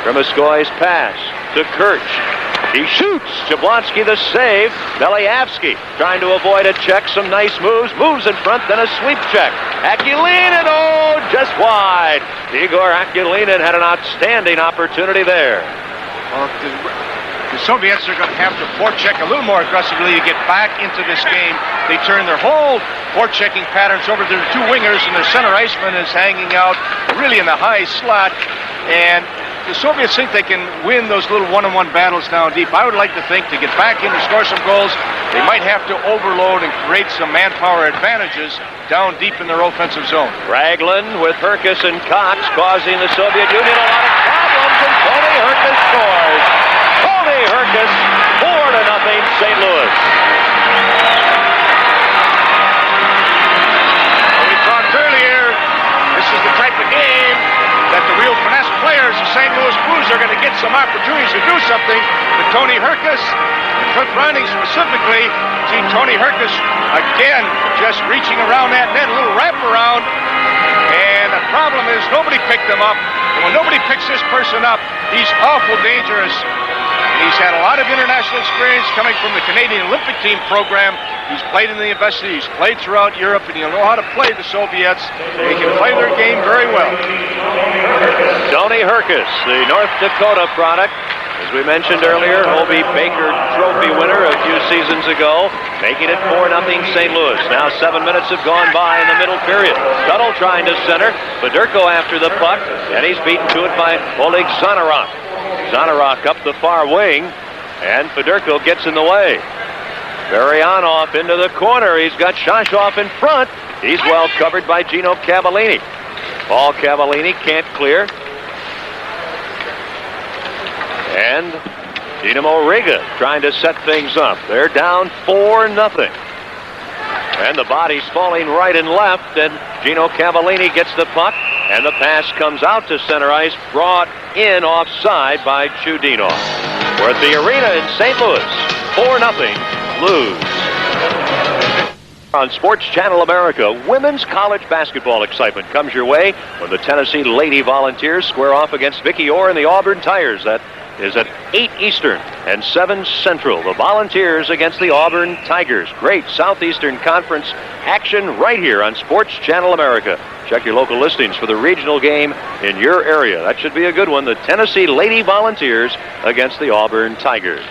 Krimiskoy's pass to Kirch. He shoots. Jablonski the save. Beliavsky trying to avoid a check. Some nice moves. Moves in front, then a sweep check. Akulinin, oh, just wide. Igor Akulinin had an outstanding opportunity there. Well, the Soviets are going to have to forecheck a little more aggressively to get back into this game. They turn their whole forechecking patterns over to their two wingers, and their center iceman is hanging out really in the high slot. And the Soviets think they can win those little one-on-one battles down deep. I would like to think to get back in to score some goals, they might have to overload and create some manpower advantages down deep in their offensive zone. Raglan with Herkus and Cox causing the Soviet Union a lot of problems, and Tony Herkus scores. Tony Herkus, 4-0, St. Louis. We talked earlier, this is the type of game that the real finesse players of St. Louis Blues are going to get some opportunities to do something. But Tony Herkus, and Cliff Ronning specifically, see Tony Herkus again just reaching around that net, a little wraparound. And the problem is nobody picked him up. And when nobody picks this person up, he's awful dangerous. He's had a lot of international experience coming from the Canadian Olympic team program. He's played in the university, he's played throughout Europe, and he'll know how to play the Soviets. He can play their game very well. Tony Herkus, the North Dakota product. As we mentioned earlier, Hobie Baker Trophy winner a few seasons ago, making it 4-0 St. Louis. Now 7 minutes have gone by in the middle period. Tuttle trying to center. Fedorko after the puck, and he's beaten to it by Oleg Zanarok. Zanarok up the far wing, and Fedorko gets in the way. Varyanov into the corner. He's got Shashov in front. He's well covered by Q.IWI. Paul Cavallini can't clear. And Dynamo Riga trying to set things up. They're down 4-0. And the body's falling right and left, and Gino Cavallini gets the puck, and the pass comes out to center ice, brought in offside by Chudinov. We're at the arena in St. Louis. 4-0 Blues. On Sports Channel America, women's college basketball excitement comes your way when the Tennessee Lady Volunteers square off against Vicki Orr and the Auburn Tigers. That is at 8 Eastern and 7 Central. The Volunteers against the Auburn Tigers. Great Southeastern Conference action right here on Sports Channel America. Check your local listings for the regional game in your area. That should be a good one. The Tennessee Lady Volunteers against the Auburn Tigers.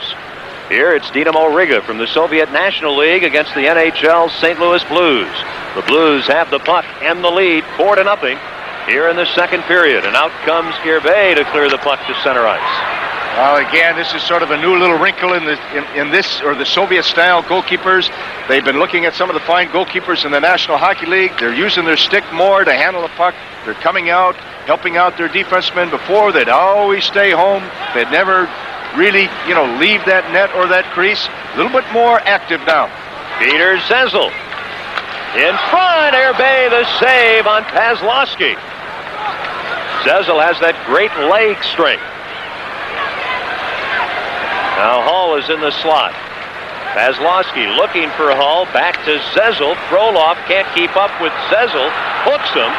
Here it's Dynamo Riga from the Soviet National League against the NHL St. Louis Blues. The Blues have the puck and the lead 4-0 here in the second period. And out comes Gervais to clear the puck to center ice. Well, again, this is sort of a new little wrinkle in this, or the Soviet-style goalkeepers. They've been looking at some of the fine goalkeepers in the National Hockey League. They're using their stick more to handle the puck. They're coming out, helping out their defensemen. Before, they'd always stay home. They'd never really, leave that net or that crease. A little bit more active now. Peter Zezel in front. Airbay the save on Pazlowski. Zezel has that great leg strength. Now Hall is in the slot. Pazlowski looking for Hall. Back to Zezel. Frolov can't keep up with Zezel. Hooks him.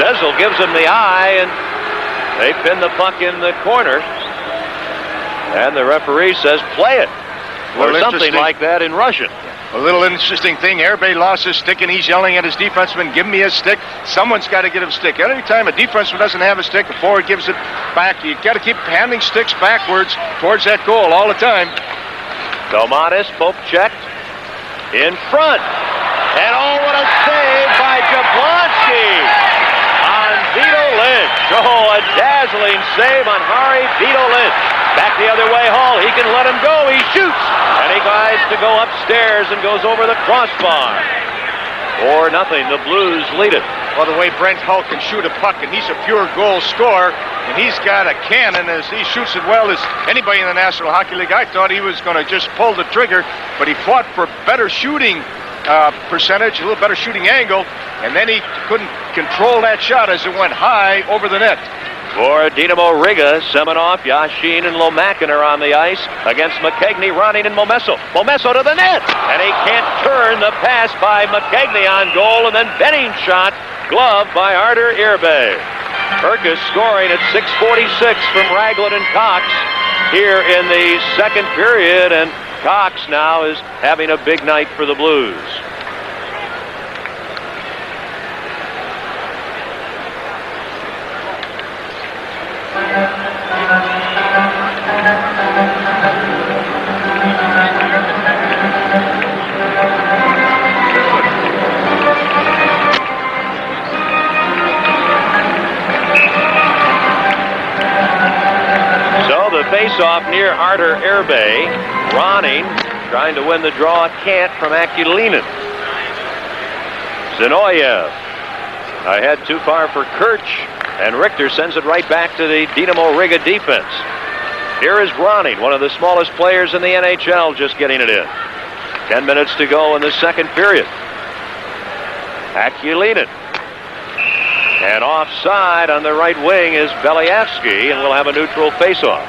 Zezel gives him the eye, and they pin the puck in the corner. And the referee says, play it. Or something like that in Russian. A little interesting thing, Airbay lost his stick and he's yelling at his defenseman, give me his stick. Someone's got to get him a stick. Every time a defenseman doesn't have a stick, a forward gives it back. You've got to keep handing sticks backwards towards that goal all the time. Domatis, poke checked. In front. And oh, what a save by Jablonski on Vito Lynch. Oh, a dazzling save on Harry Vito Lynch. Back the other way, Hall. He can let him go. He shoots. And he tries to go upstairs and goes over the crossbar. 4-0. The Blues lead it. Well, the way Brent Hull can shoot a puck, and he's a pure goal scorer, and he's got a cannon as he shoots it well as anybody in the National Hockey League. I thought he was going to just pull the trigger, but he fought for better shooting percentage, a little better shooting angle, and then he couldn't control that shot as it went high over the net. For Dynamo Riga, Semenov, Yashin, and Lomakin are on the ice against McKegney, Ronning, and Momesso. Momesso to the net, and he can't turn the pass by McKegney on goal, and then Benning shot, glove by Artur Irbay. Herkus scoring at 6:46 from Ragland and Cox here in the second period, and Cox now is having a big night for the Blues. So the face-off near Artur Irbay. Ronning trying to win the draw, can't, from Akulinin. Zinoyev ahead too far for Kirch, and Richter sends it right back to the Dynamo Riga defense. Here is Ronning, one of the smallest players in the NHL, just getting it in. 10 minutes to go in the second period. Akulinin. And offside on the right wing is Beliavsky, and we'll have a neutral faceoff.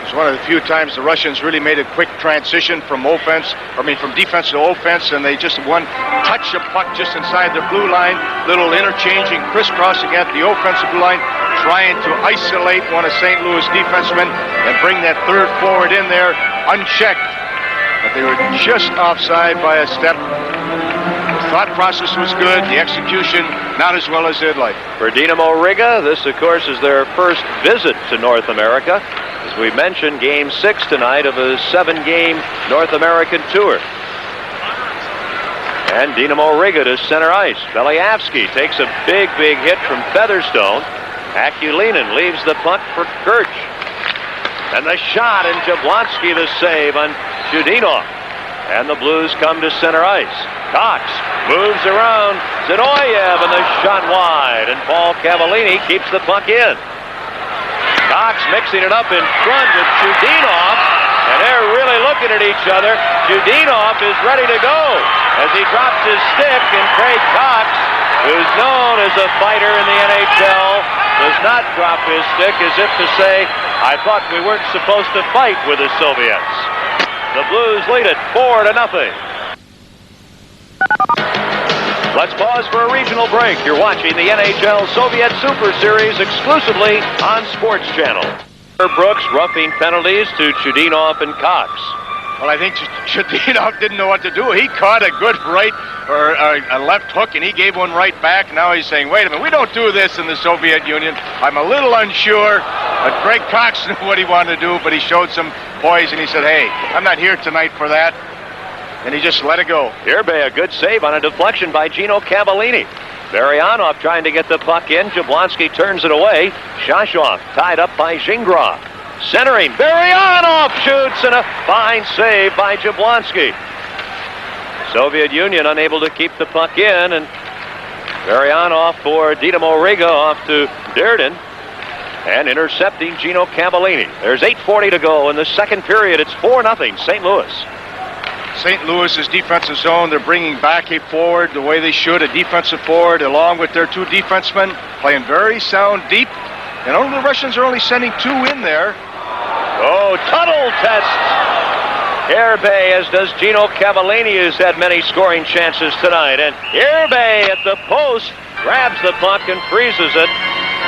It's one of the few times the Russians really made a quick transition from defense to offense, and they just one touch of puck just inside their blue line, little interchanging, crisscrossing at the offensive blue line, trying to isolate one of St. Louis defensemen and bring that third forward in there unchecked. But they were just offside by a step. The thought process was good. The execution, not as well as they'd like. For Dynamo Riga, this, of course, is their first visit to North America. As we mentioned, Game 6 tonight of a 7-game North American tour. And Dynamo Riga to center ice. Belyavsky takes a big hit from Featherstone. Akulinen leaves the puck for Kirch. And the shot, and Jablonski the save on Chudinov. And the Blues come to center ice. Cox moves around Zinoyev, and the shot wide. And P.Kavallini keeps the puck in. Cox mixing it up in front with Chudinov. And they're really looking at each other. Chudinov is ready to go as he drops his stick, and Craig Cox, who's known as a fighter in the NHL, does not drop his stick, as if to say, I thought we weren't supposed to fight with the Soviets. The Blues lead it 4-0. Let's pause for a regional break. You're watching the NHL Soviet Super Series exclusively on Sports Channel. Brooks roughing penalties to Chudinov and Cox. Well, I think Chudinov didn't know what to do. He caught a good right or a left hook, and he gave one right back. Now he's saying, wait a minute, we don't do this in the Soviet Union. I'm a little unsure. But Greg Cox knew what he wanted to do, but he showed some poise, and he said, hey, I'm not here tonight for that. And he just let it go. Irbe, a good save on a deflection by Д.Каваллини. Baryanov trying to get the puck in. Jablonski turns it away. Shashov tied up by Zingrov. Centering. Baryanov shoots, and a fine save by Jablonski. Soviet Union unable to keep the puck in, and Baryanov for Dynamo Riga off to Durden. And intercepting Д.Каваллини. There's 8:40 to go in the second period. It's 4-0 St. Louis. St. Louis's defensive zone, they're bringing back a forward the way they should, a defensive forward, along with their two defensemen, playing very sound deep. And only the Russians are only sending 2 in there. Oh, tunnel test. Irbe, as does Д.Каваллини, who's had many scoring chances tonight. And Irbe at the post grabs the puck and freezes it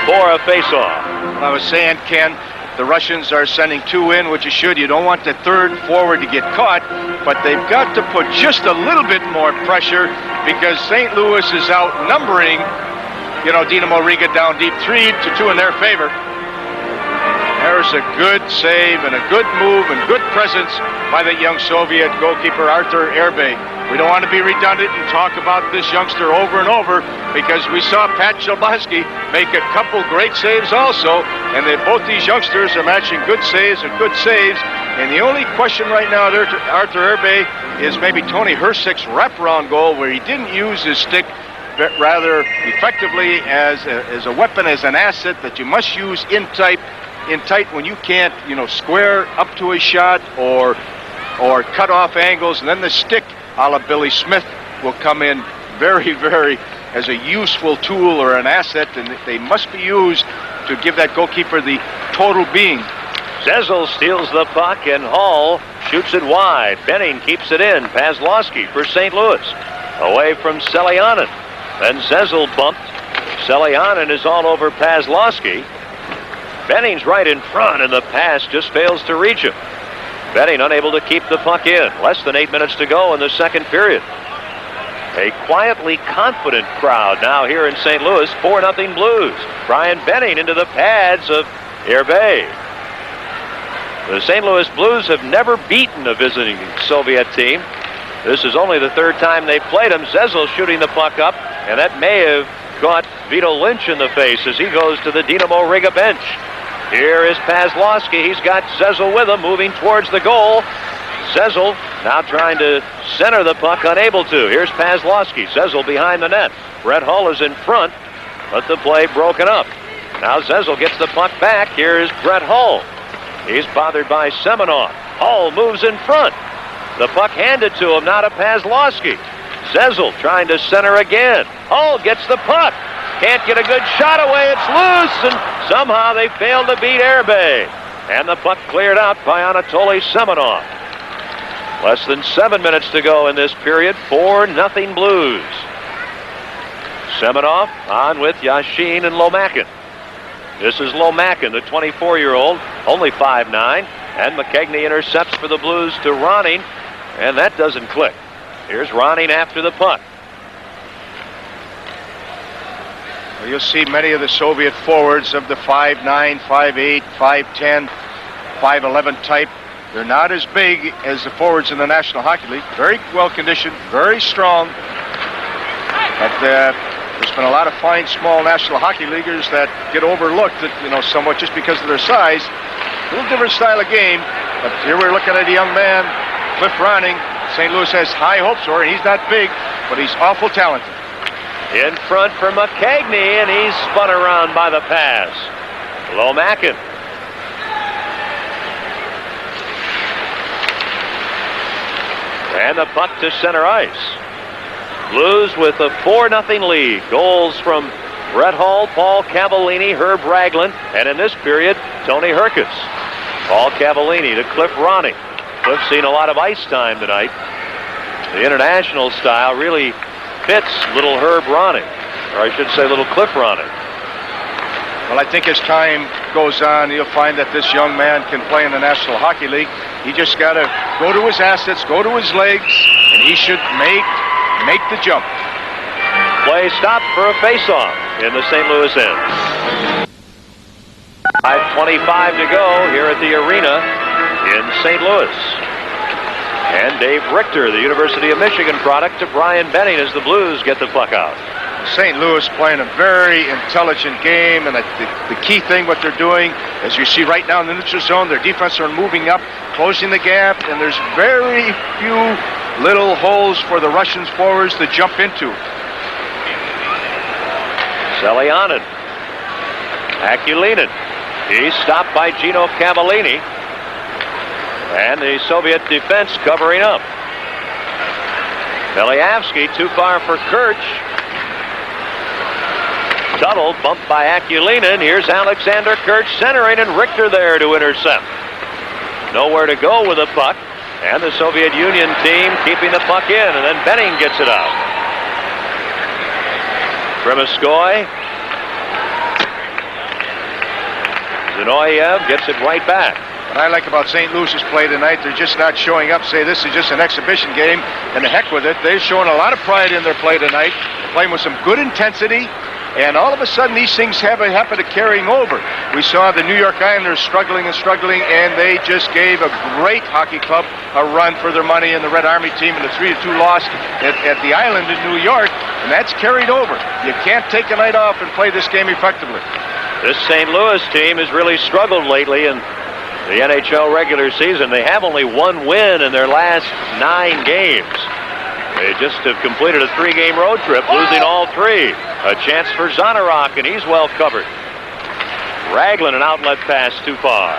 for a face-off. I was saying, Ken, the Russians are sending 2 in, which you should. You don't want the third forward to get caught, but they've got to put just a little bit more pressure because St. Louis is outnumbering, Dynamo Riga down deep 3-2 in their favor. There's a good save and a good move and good presence by the young Soviet goalkeeper Artur Irbe. We don't want to be redundant and talk about this youngster over and over because we saw Pat Jablonski make a couple great saves also, and both these youngsters are matching good saves and good saves. And the only question right now at Artur Irbe is maybe Tony Hrsik's wraparound goal where he didn't use his stick rather effectively as a weapon, as an asset that you must use in tight when you can't, square up to a shot or cut off angles, and then the stick a la Billy Smith will come in very, very as a useful tool or an asset, and they must be used to give that goalkeeper the total being. Zezel steals the puck, and Hall shoots it wide. Benning keeps it in. Pazlowski for St. Louis. Away from Selyanin. Then Zezel bumped. Selyanin is all over Pazlowski. Benning's right in front, and the pass just fails to reach him. Benning unable to keep the puck in. Less than 8 minutes to go in the second period. A quietly confident crowd now here in St. Louis. 4-0 Blues. Brian Benning into the pads of Irbe. The St. Louis Blues have never beaten a visiting Soviet team. This is only the third time they've played him. Zezel shooting the puck up, and that may have caught Vito Lynch in the face as he goes to the Dynamo Riga bench. Here is Pazlowski. He's got Zezel with him, moving towards the goal. Zezel now trying to center the puck, unable to. Here's Pazlowski. Zezel behind the net. Br.Hall is in front, but the play broken up. Now Zezel gets the puck back. Here's Br.Hall. He's bothered by Semenov. Hall moves in front. The puck handed to him, now to Pazlowski. Zezel trying to center again. Hall gets the puck. Can't get a good shot away. It's loose, and somehow they failed to beat Irbe. And the puck cleared out by Anatoly Semenov. Less than 7 minutes to go in this period. 4-0 Blues. Semenov on with Yashin and Lomakin. This is Lomakin, the 24-year-old, only 5'9", and McKegney intercepts for the Blues to Ronning, and that doesn't click. Here's Ronning after the puck. Well, you'll see many of the Soviet forwards of the 5'9", 5'8", 5'10", 5'11" type. They're not as big as the forwards in the National Hockey League. Very well conditioned, very strong. But there's been a lot of fine, small National Hockey Leaguers that get overlooked, somewhat just because of their size. A little different style of game. But here we're looking at a young man, Cliff Ronning. St. Louis has high hopes for him. He's not big, but he's awful talented. In front for McKegney, and he's spun around by the pass. Lomakin. And the puck to center ice. Blues with a 4-0 lead. Goals from Br.Hall, П.Каваллини, Herb Ragland, and in this period, Tony Herkus. П.Каваллини to Cliff Ronning. Cliff's seen a lot of ice time tonight. The international style really fits little Herb Ronning, or I should say little Cliff Ronning. Well, I think as time goes on, you'll find that this young man can play in the National Hockey League. He just got to go to his assets, go to his legs, and he should make the jump. Play stopped for a face-off in the St. Louis end. 5:25 to go here at the arena in St. Louis. And Dave Richter, the University of Michigan product, to Brian Benning as the Blues get the puck out. St. Louis playing a very intelligent game, and the key thing what they're doing, as you see right now in the neutral zone, their defense are moving up, closing the gap, and there's very few little holes for the Russians forwards to jump into. Selyanin. Akulinin. He's stopped by Д.Каваллини. And the Soviet defense covering up. Belyavsky too far for Kirch. Tuttle bumped by Akulinin. Here's Alexander Kirch centering, and Richter there to intercept. Nowhere to go with the puck. And the Soviet Union team keeping the puck in, and then Benning gets it out. Kremiskoy. Zinoyev gets it right back. What I like about St. Louis's play tonight, they're just not showing up, say this is just an exhibition game, and the heck with it. They're showing a lot of pride in their play tonight. They're playing with some good intensity, and all of a sudden these things happen to carrying over. We saw the New York Islanders struggling, and they just gave a great hockey club a run for their money in the Red Army team in the 3-2 loss at the Island in New York, and that's carried over. You can't take a night off and play this game effectively. This St. Louis team has really struggled lately in the NHL regular season. They have only one win in their last 9 games. They just have completed a 3-game road trip, losing all 3. A chance for Zanarok, and he's well covered. Ragland, an outlet pass too far.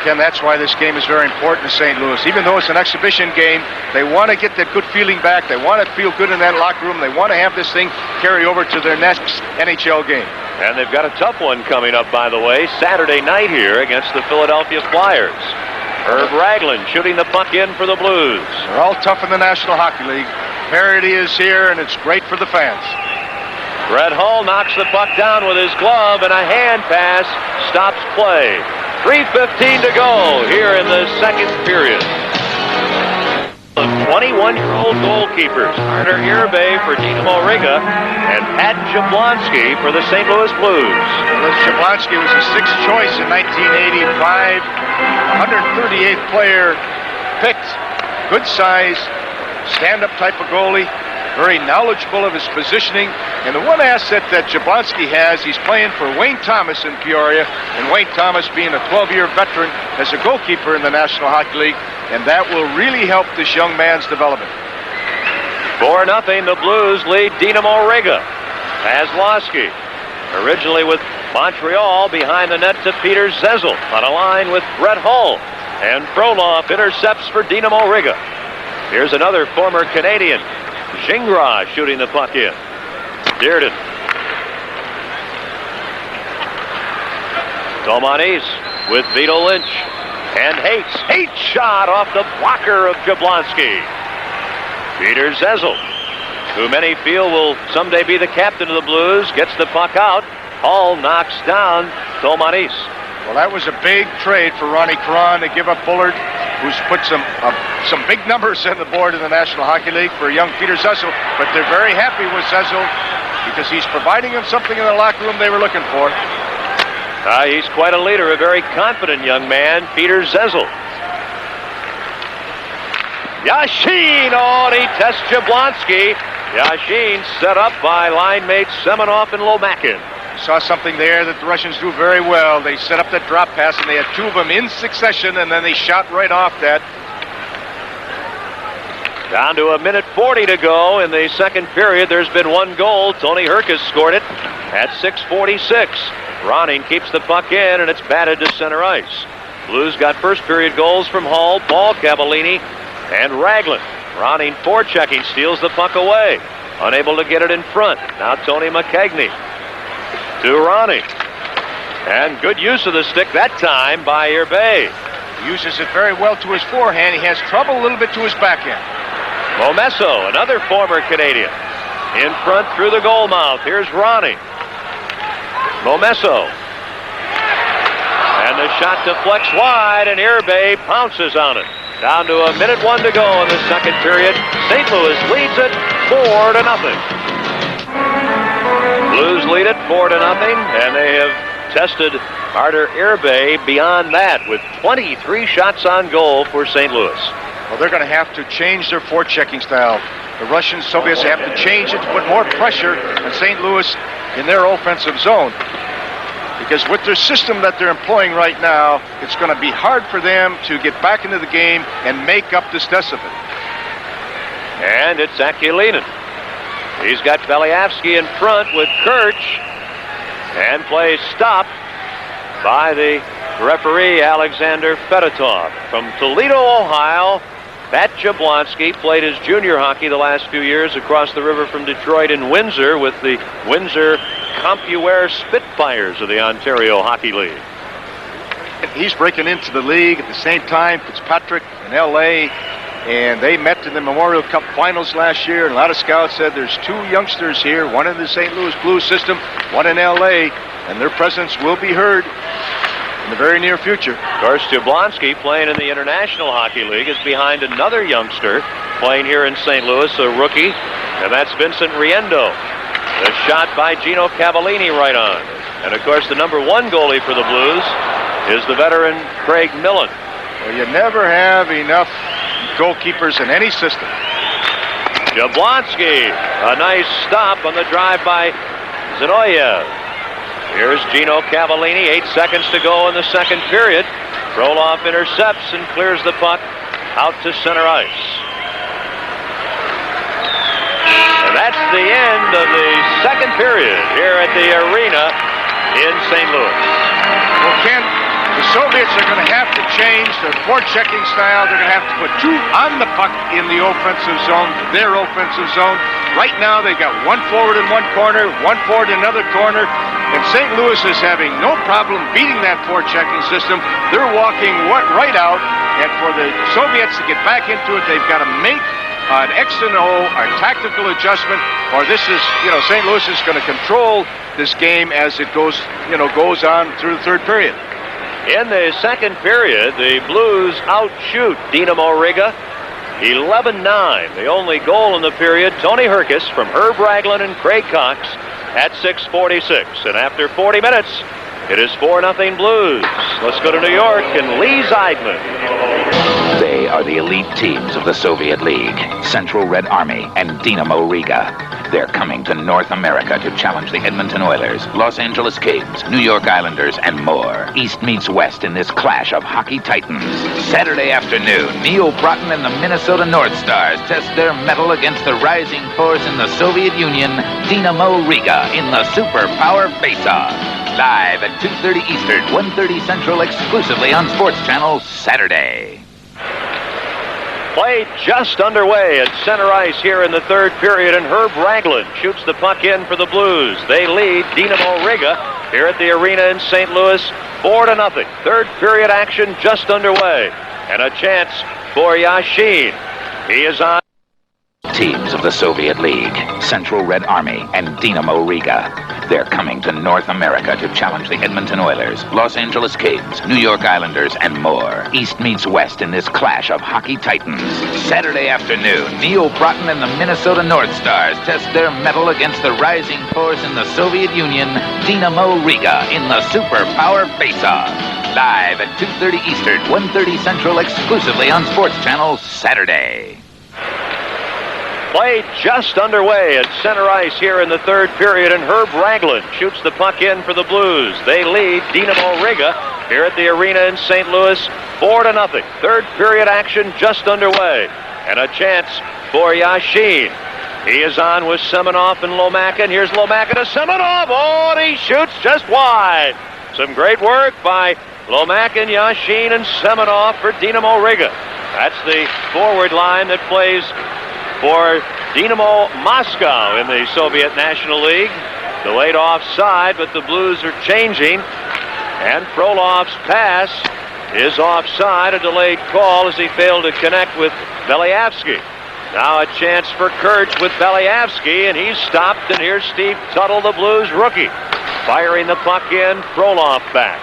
Ken, that's why this game is very important to St. Louis. Even though it's an exhibition game, they want to get that good feeling back. They want to feel good in that locker room. They want to have this thing carry over to their next NHL game. And they've got a tough one coming up, by the way, Saturday night here against the Philadelphia Flyers. Herb Ragland shooting the puck in for the Blues. They're all tough in the National Hockey League. Parity is here, and it's great for the fans. Br.Hall knocks the puck down with his glove, and a hand pass stops play. 3:15 to go here in the second period. The 21-year-old goalkeepers, Artur Irbe for Dynamo Riga and Pat Jablonski for the St. Louis Blues. Jablonski was a 6th choice in 1985, 138th player picked. Good size, stand-up type of goalie, very knowledgeable of his positioning. And the one asset that Jablonski has, he's playing for Wayne Thomas in Peoria, and Wayne Thomas being a 12-year veteran as a goalkeeper in the National Hockey League, and that will really help this young man's development. 4-0, the Blues lead Dynamo Riga. Mazlowski, originally with Montreal, behind the net to Peter Zezel on a line with Br.Hall. And Frolov intercepts for Dynamo Riga. Here's another former Canadian, Gingras, shooting the puck in. Dearden. Tomanis with Vito Lynch. And Hates shot off the blocker of Jablonski. Peter Zezel, who many feel will someday be the captain of the Blues, gets the puck out. Hall knocks down Tomanis. Well, that was a big trade for Ronnie Cron to give up Bullard, who's put some big numbers on the board in the National Hockey League for young Peter Zezel. But they're very happy with Zezel because he's providing them something in the locker room they were looking for. He's quite a leader, a very confident young man, Peter Zezel. Yashin, and he tests Jablonski. Yashin set up by line mates Semenoff and Lomakin. Saw something there that the Russians do very well. They set up that drop pass, and they had two of them in succession, and then they shot right off that. Down to 1:40 to go in the second period. There's been one goal. Tony Herkus scored it at 6:46. Ronning keeps the puck in, and it's batted to center ice. Blues got first period goals from Hall, P.Kavallini, and Ragland. Ronning forechecking, steals the puck away. Unable to get it in front. Now Tony McKegney to Ronnie. And good use of the stick that time by Irbay. Uses it very well to his forehand. He has trouble a little bit to his backhand. Momesso, another former Canadian. In front through the goal mouth. Here's Ronnie. Momesso. And the shot deflects wide, and Irbay pounces on it. Down to 1:01 to go in the second period. St. Louis leads it 4-0. Blues lead it 4-0, and they have tested Artur Irbay beyond that with 23 shots on goal for St. Louis. Well, they're going to have to change their forechecking style. The Russian Soviets have to change it to put more pressure on St. Louis in their offensive zone. Because with their system that they're employing right now, it's going to be hard for them to get back into the game and make up this deficit. And it's Akulinin. He's got Beliavsky in front with Kirch, and play stopped by the referee Alexander Fedotov. From Toledo, Ohio, Pat Jablonski played his junior hockey the last few years across the river from Detroit in Windsor with the Windsor CompuWare Spitfires of the Ontario Hockey League. He's breaking into the league at the same time. Fitzpatrick in L.A., and they met in the Memorial Cup Finals last year, and a lot of scouts said there's two youngsters here, one in the St. Louis Blues system, one in L.A., and their presence will be heard in the very near future. Of course, Jablonski, playing in the International Hockey League, is behind another youngster playing here in St. Louis, a rookie, and that's Vincent Riendo. The shot by Gino Cavallini right on. And, of course, the number one goalie for the Blues is the veteran Craig Millen. Well, you never have enough goalkeepers in any system. Jablonski, a nice stop on the drive by Zinoyev. Here's Gino Cavallini, 8 seconds to go in the second period. Roloff intercepts and clears the puck out to center ice. And that's the end of the second period here at the arena in St. Louis. Well, Ken, the Soviets are going to have to change their forechecking style. They're going to have to put two on the puck in the offensive zone, their offensive zone. Right now, they've got one forward in one corner, one forward in another corner. And St. Louis is having no problem beating that forechecking system. They're walking right out. And for the Soviets to get back into it, they've got to make an X and O, a tactical adjustment, or this is, St. Louis is going to control this game as it goes on through the third period. In the second period, the Blues outshoot Dynamo Riga 11-9. The only goal in the period, Tony Herkus from Herb Ragland and Craig Cox at 6:46. And after 40 minutes, it is 4-0 Blues. Let's go to New York and Lee Zeidman. They are the elite teams of the Soviet League, Central Red Army and Dynamo Riga. They're coming to North America to challenge the Edmonton Oilers, Los Angeles Kings, New York Islanders, and more. East meets West in this clash of hockey titans. Saturday afternoon, Neil Broughton and the Minnesota North Stars test their mettle against the rising force in the Soviet Union, Dynamo Riga, in the Superpower Face-Off. Live at 2:30 Eastern, 1:30 Central, exclusively on Sports Channel, Saturday. Play just underway at center ice here in the third period, and Herb Ragland shoots the puck in for the Blues. They lead Dynamo Riga here at the arena in St. Louis 4-0. Third period action just underway, and a chance for Yashin. He is on. teams of the Soviet League, Central Red Army and Dynamo Riga. They're coming to North America to challenge the Edmonton Oilers, Los Angeles Kings, New York Islanders, and more. East meets West in this clash of hockey titans. Saturday afternoon, Neil Broughton and the Minnesota North Stars test their mettle against the rising force in the Soviet Union, Dynamo Riga, in the Superpower Face-Off. Live at 2:30 Eastern, 1:30 Central, exclusively on Sports Channel, Saturday. Play just underway at center ice here in the third period, and Herb Ragland shoots the puck in for the Blues. They lead Dynamo Riga here at the arena in St. Louis, 4-0. Third period action just underway, and a chance for Yashin. He is on with Semenov and Lomakin. Here's Lomakin to Semenov. Oh, and he shoots just wide. Some great work by Lomakin, Yashin, and Semenov for Dynamo Riga. That's the forward line that plays for Dynamo Moscow in the Soviet National League. Delayed offside, but the Blues are changing. And Frolov's pass is offside, a delayed call as he failed to connect with Belyavsky. Now a chance for Kurtz with Belyavsky, and he's stopped, and here's Steve Tuttle, the Blues rookie. Firing the puck in, Frolov back.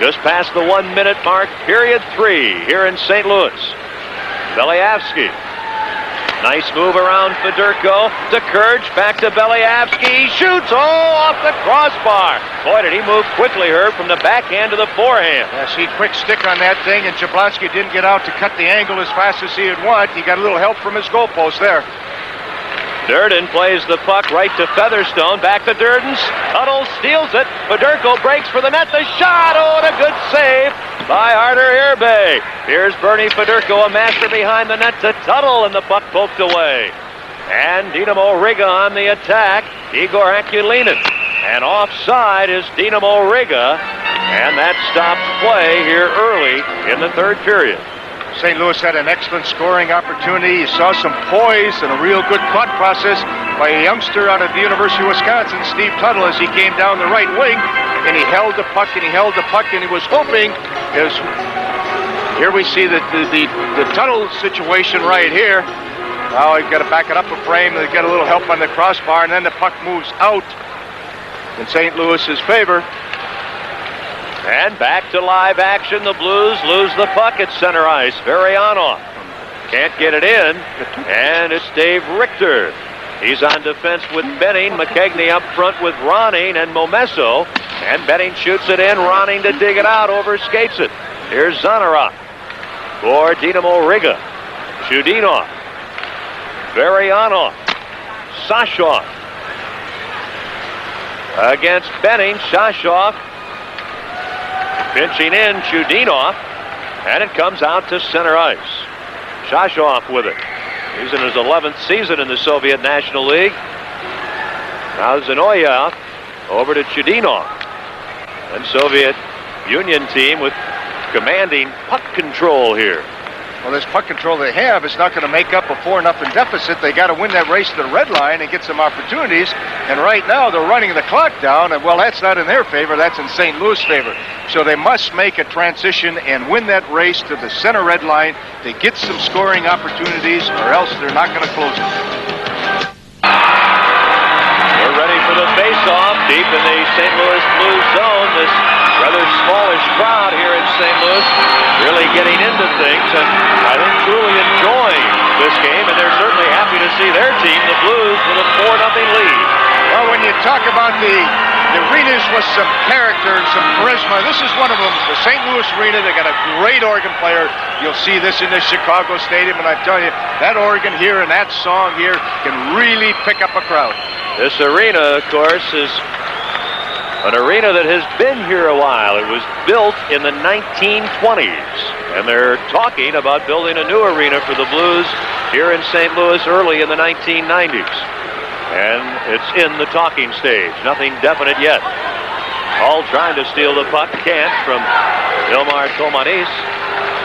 Just past the 1 minute mark, period 3 here in St. Louis. Belyavsky. Nice move around Fedorko to Kurtz, back to Belyavsky. He shoots, off the crossbar. Boy, did he move quickly, Herb, from the backhand to the forehand. Yes, he quick stick on that thing, and Jablonski didn't get out to cut the angle as fast as he would want. He got a little help from his goalpost there. Durden plays the puck right to Featherstone. Back to Durden. Tuttle steals it. Fedorko breaks for the net. The shot. Oh, and a good save by Artur Irbe. Here's Bernie Fedorko, a master behind the net to Tuttle, and the puck poked away. And Dynamo Riga on the attack. Igor Akulinin. And offside is Dynamo Riga. And that stops play here early in the third period. St. Louis had an excellent scoring opportunity. You saw some poise and a real good thought process by a youngster out of the University of Wisconsin, Steve Tuttle, as he came down the right wing, and he held the puck, and he held the puck, and he was hoping, as here we see the Tuttle situation right here. Now he's got to back it up a frame, and get a little help on the crossbar, and then the puck moves out in St. Louis's favor. And back to live action. The Blues lose the puck at center ice. Varianov can't get it in, and it's Dave Richter. He's on defense with Benning. McKegney up front with Ronning and Momesso. And Benning shoots it in. Ronning to dig it out, overskates it. Here's Zanarok for Dynamo Riga. Chudinov. Varianov. Sashov. Against Benning. Shashov. Pinching in Chudinov, and it comes out to center ice. Shashov with it. He's in his 11th season in the Soviet National League. Now Zinoyev over to Chudinov. And Soviet Union team with commanding puck control here. Well, this puck control they have is not going to make up a 4-0 deficit. They got to win that race to the red line and get some opportunities. And right now they're running the clock down, and well, that's not in their favor. That's in St. Louis' favor. So they must make a transition and win that race to the center red line to get some scoring opportunities, or else they're not going to close it. We're ready for the face-off deep in the St. Louis Blues zone. This rather smallish crowd here in St. Louis really getting into things, and I think truly enjoying this game, and they're certainly happy to see their team, the Blues, with a 4-0 lead. Well, when you talk about the arenas with some character and some charisma, this is one of them. The St. Louis Arena, they got a great organ player. You'll see this in the Chicago Stadium, and I tell you, that organ here and that song here can really pick up a crowd. This arena, of course, is an arena that has been here a while. It was built in the 1920s, and they're talking about building a new arena for the Blues here in St. Louis early in the 1990s. And it's in the talking stage. Nothing definite yet. All trying to steal the puck. Can't from Ilmar Tomanis.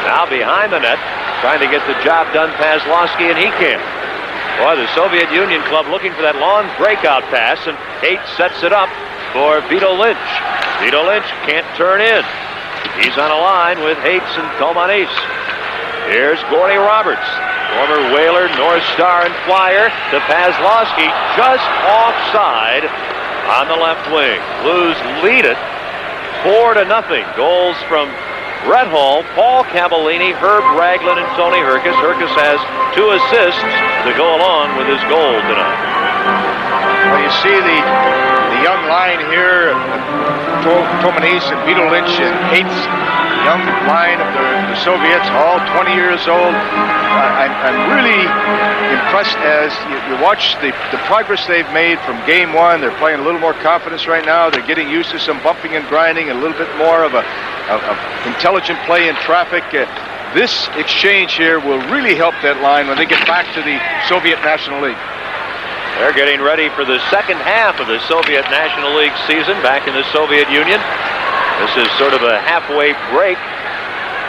Now behind the net, trying to get the job done past Losky, and he can't. Boy, the Soviet Union club looking for that long breakout pass, and Haight sets it up for Vito Lynch. Vito Lynch can't turn in. He's on a line with Hates and Tomanis. Here's Gordy Roberts, former Whaler, North Star and Flyer to Pazlowski, just offside on the left wing. Blues lead it 4-0. Goals from Br.Hall, P.Kavallini, Herb Ragland, and Tony Herkus. Herkus has 2 assists to go along with his goal tonight. Well, you see the young line here, Tomanese and Vito Lynch and Hates, young line of the Soviets, all 20 years old. I'm really impressed as you watch the progress they've made from game 1. They're playing a little more confidence right now. They're getting used to some bumping and grinding, a little bit more of intelligent play in traffic. This exchange here will really help that line when they get back to the Soviet National League. They're getting ready for the second half of the Soviet National League season back in the Soviet Union. This is sort of a halfway break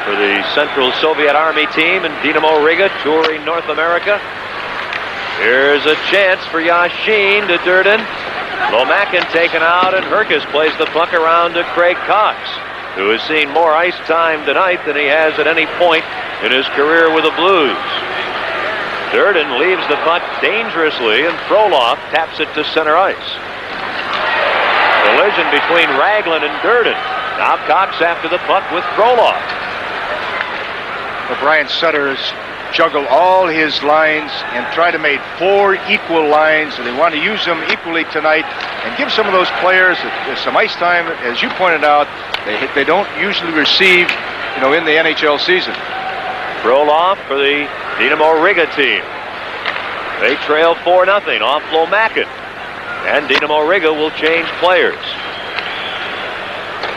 for the Central Soviet Army team, and Dynamo Riga touring North America. Here's a chance for Yashin to Durden. Lomakin taken out, and Herkus plays the puck around to Craig Cox, who has seen more ice time tonight than he has at any point in his career with the Blues. Durden leaves the puck dangerously, and Frolov taps it to center ice. Collision between Ragland and Durden. Now Cox after the puck with Frolov. Well, Brian Sutter has juggled all his lines and tried to make 4 equal lines, and they want to use them equally tonight and give some of those players some ice time. As you pointed out, they don't usually receive, in the NHL season. Frolov for the Dynamo Riga team. They trail 4-0 off Lomakin, and Dynamo Riga will change players.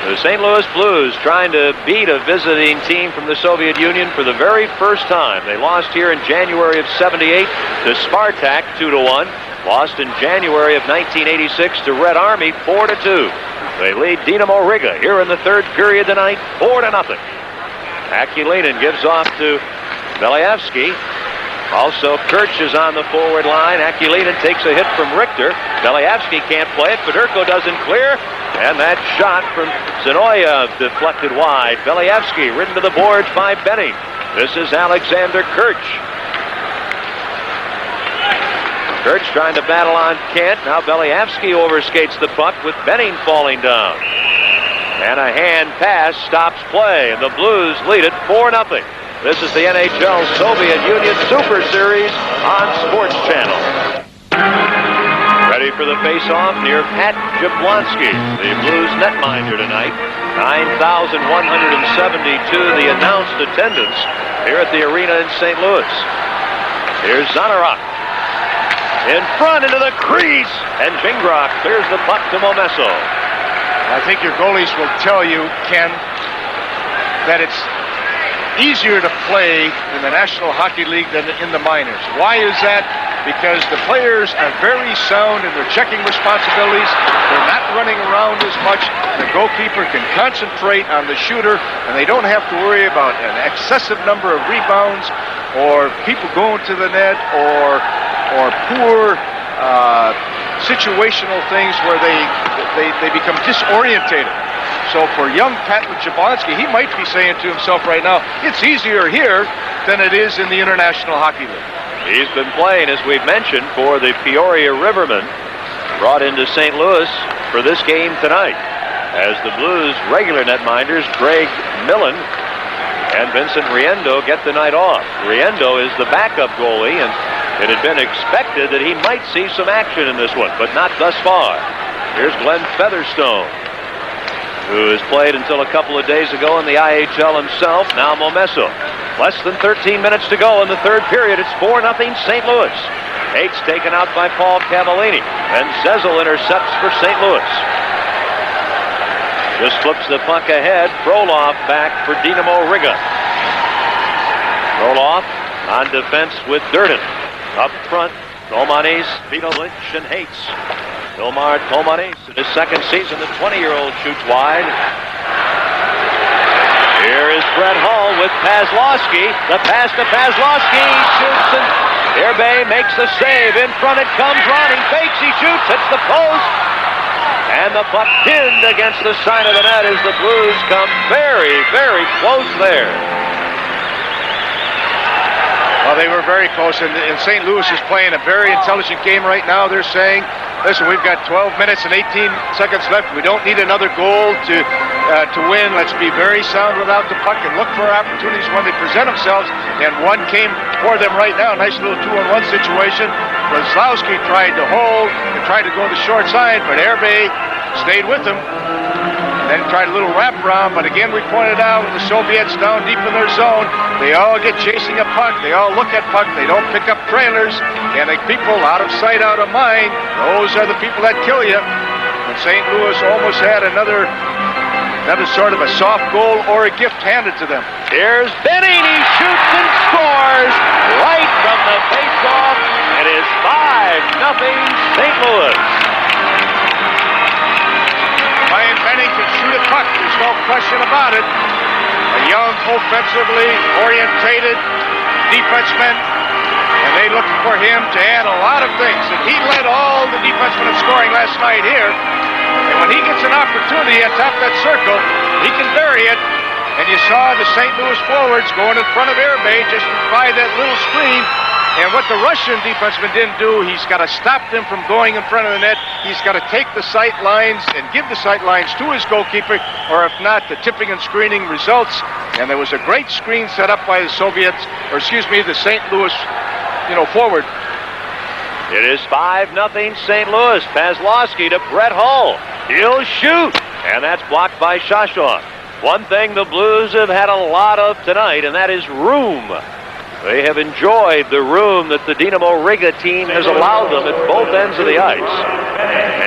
The St. Louis Blues trying to beat a visiting team from the Soviet Union for the very first time. They lost here in January of '78 to Spartak 2-1. Lost in January of 1986 to Red Army 4-2. They lead Dynamo Riga here in the third period tonight 4-0. Akulinin gives off to Belyavsky. Also, Kirch is on the forward line. Akulinin takes a hit from Richter. Belyavsky can't play it. Fedorko doesn't clear. And that shot from Zenoyev deflected wide. Belyavsky ridden to the boards by Benning. This is Alexander Kirch. Kirch trying to battle on Kent. Now Belyavsky overskates the puck with Benning falling down. And a hand pass stops play, and the Blues lead it 4-0. This is the NHL Soviet Union Super Series on Sports Channel. Ready for the face-off near Pat Jablonski, the Blues netminder tonight. 9,172 the announced attendance here at the arena in St. Louis. Here's Zanarok. In front into the crease, and Jingrok clears the puck to Momesso. I think your goalies will tell you, Ken, that it's easier to play in the National Hockey League than in the minors. Why is that? Because the players are very sound in their checking responsibilities. They're not running around as much. The goalkeeper can concentrate on the shooter, and they don't have to worry about an excessive number of rebounds or people going to the net or poor situational things where they become disorientated. So for young Pat Jablonski, he might be saying to himself right now, it's easier here than it is in the International Hockey League. He's been playing, as we've mentioned, for the Peoria Rivermen, brought into St. Louis for this game tonight, as the Blues regular netminders Greg Millen and Vincent Riendo get the night off. Riendo is the backup goalie, and it had been expected that he might see some action in this one, but not thus far. Here's Glenn Featherstone, who has played until a couple of days ago in the IHL himself. Now Momesso. Less than 13 minutes to go in the third period. It's 4-0 St. Louis. Hates taken out by P.Kavallini, and Zezel intercepts for St. Louis. Just flips the puck ahead. Frolov back for Dynamo Riga. Frolov on defense with Durden. Up front, Tomanis, Vito Lynch, and Hates. Omar Tomanis, in his second season, the 20-year-old shoots wide. Here is Br.Hall with Pazlowski. The pass to Pazlowski. He shoots, and Irbe makes the save. In front it comes. Ronnie fakes. He shoots. Hits the post. And the puck pinned against the side of the net as the Blues come very, very close there. Well, they were very close, and St. Louis is playing a very intelligent game right now. They're saying, listen, we've got 12 minutes and 18 seconds left. We don't need another goal to win. Let's be very sound without the puck and look for opportunities when they present themselves. And one came for them right now. Nice little 2-on-1 situation. Kozlowski tried to hold and tried to go to the short side, but Herbe stayed with him. Then tried a little wraparound, but again we pointed out with the Soviets down deep in their zone, they all get chasing a puck, they all look at puck, they don't pick up trailers, and the people out of sight, out of mind, those are the people that kill you. And St. Louis almost had another sort of a soft goal or a gift handed to them. Here's Benning, he shoots and scores right from the face-off. It is 5-0 St. Louis. Ryan Benning can shoot a puck, there's no question about it. A young, offensively orientated defenseman, and they look for him to add a lot of things. And he led all the defensemen in scoring last night here. And when he gets an opportunity at top of that circle, he can bury it. And you saw the St. Louis forwards going in front of Herbe just by that little screen. And what the Russian defenseman didn't do, he's got to stop them from going in front of the net. He's got to take the sight lines and give the sight lines to his goalkeeper, or if not, the tipping and screening results. And there was a great screen set up by the Soviets, or excuse me, the St. Louis, forward. It is 5-0 St. Louis. Kozlowski to Br.Hull. He'll shoot, and that's blocked by Shashov. One thing the Blues have had a lot of tonight, and that is room. They have enjoyed the room that the Dynamo Riga team has allowed them at both ends of the ice.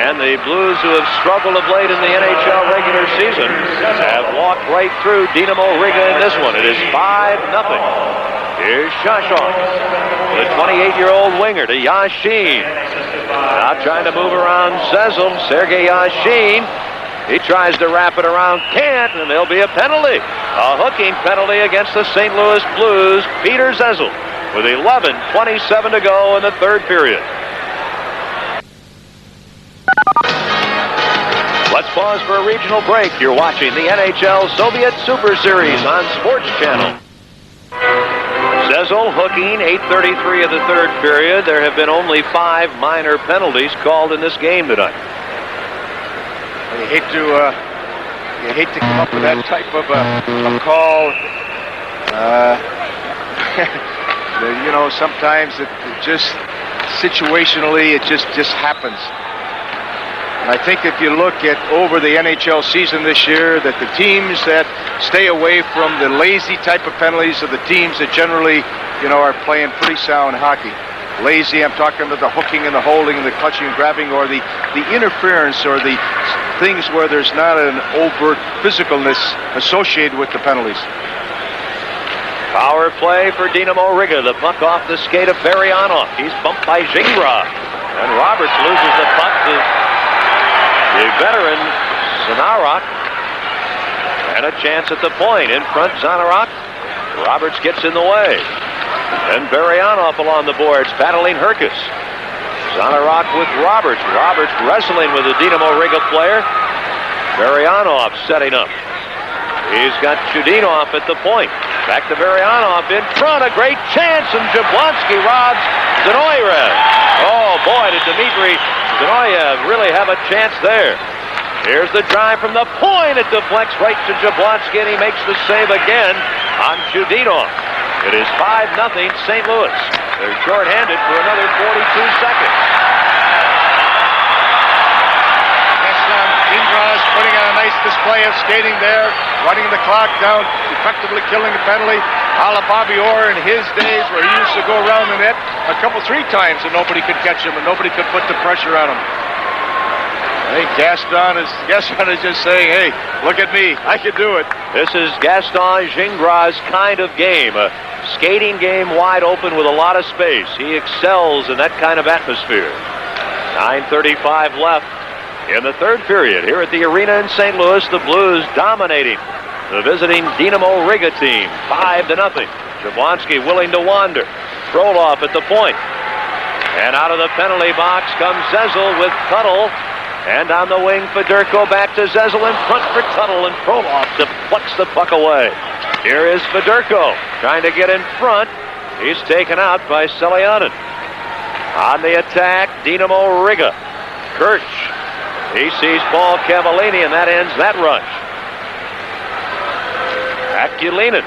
And the Blues, who have struggled of late in the NHL regular season, have walked right through Dynamo Riga in this one. It is 5-0. Here's Shashov, the 28-year-old winger to Yashin. Now trying to move around Zezel, Sergei Yashin. He tries to wrap it around, can't, and there'll be a penalty. A hooking penalty against the St. Louis Blues. Peter Zezel with 11:27 to go in the third period. Let's pause for a regional break. You're watching the NHL Soviet Super Series on Sports Channel. Zezel hooking, 8:33 of the third period. There have been only 5 minor penalties called in this game tonight. You hate to come up with that type of a call. Sometimes it just situationally it just happens. And I think if you look at over the NHL season this year, that the teams that stay away from the lazy type of penalties are the teams that generally, are playing pretty sound hockey. Lazy, I'm talking about the hooking and the holding and the clutching and grabbing, or the interference, or the things where there's not an overt physicalness associated with the penalties. Power play for Dynamo Riga. The puck off the skate of Baryanov. He's bumped by Zingra. And Roberts loses the puck to the veteran Zanarok. And a chance at the point. In front, Zanarok. Roberts gets in the way. And Baryanov along the boards, battling Herkus. Zanarok with Roberts. Roberts wrestling with a Dynamo Riga player. Baryanov setting up. He's got Chudinov at the point. Back to Baryanov in front. A great chance, and Jablonski robs Zanoyev. Oh, boy, did Dmitry Zanoyev really have a chance there. Here's the drive from the point. It deflects right to Jablonski, and he makes the save again on Chudinov. It is 5-0 St. Louis. They're shorthanded for another 42 seconds. Ingras putting on a nice display of skating there, running the clock down, effectively killing the penalty. Alababior in his days, where he used to go around the net 3 times and nobody could catch him and nobody could put the pressure on him. I think Gaston is just saying, hey, look at me, I can do it. This is Gaston Gingra's kind of game, a skating game wide open with a lot of space. He excels in that kind of atmosphere. 9:35 left in the third period here at the arena in St. Louis. The Blues dominating the visiting Dynamo Riga team, 5-0. Jablonski willing to wander. Frolov at the point. And out of the penalty box comes Zezel with Tuttle. And on the wing, Fedorko back to Zezel in front for Tuttle, and Frolov deflects the puck away. Here is Fedorko trying to get in front. He's taken out by Seljanen. On the attack, Dynamo Riga. Kirch. He sees P.Kavallini, and that ends that rush. Akulinen.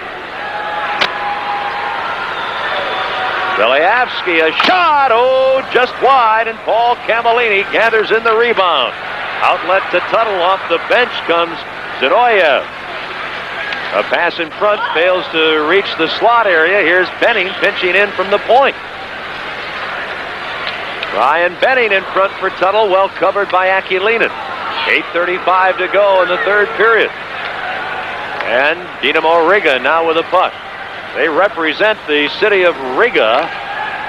Beliavsky, a shot, oh, just wide, and P.Kavallini gathers in the rebound. Outlet to Tuttle, off the bench comes Zinoyev. A pass in front, fails to reach the slot area. Here's Benning pinching in from the point. Ryan Benning in front for Tuttle, well covered by Akulinen. 8:35 to go in the third period. And Dynamo Riga now with a puck. They represent the city of Riga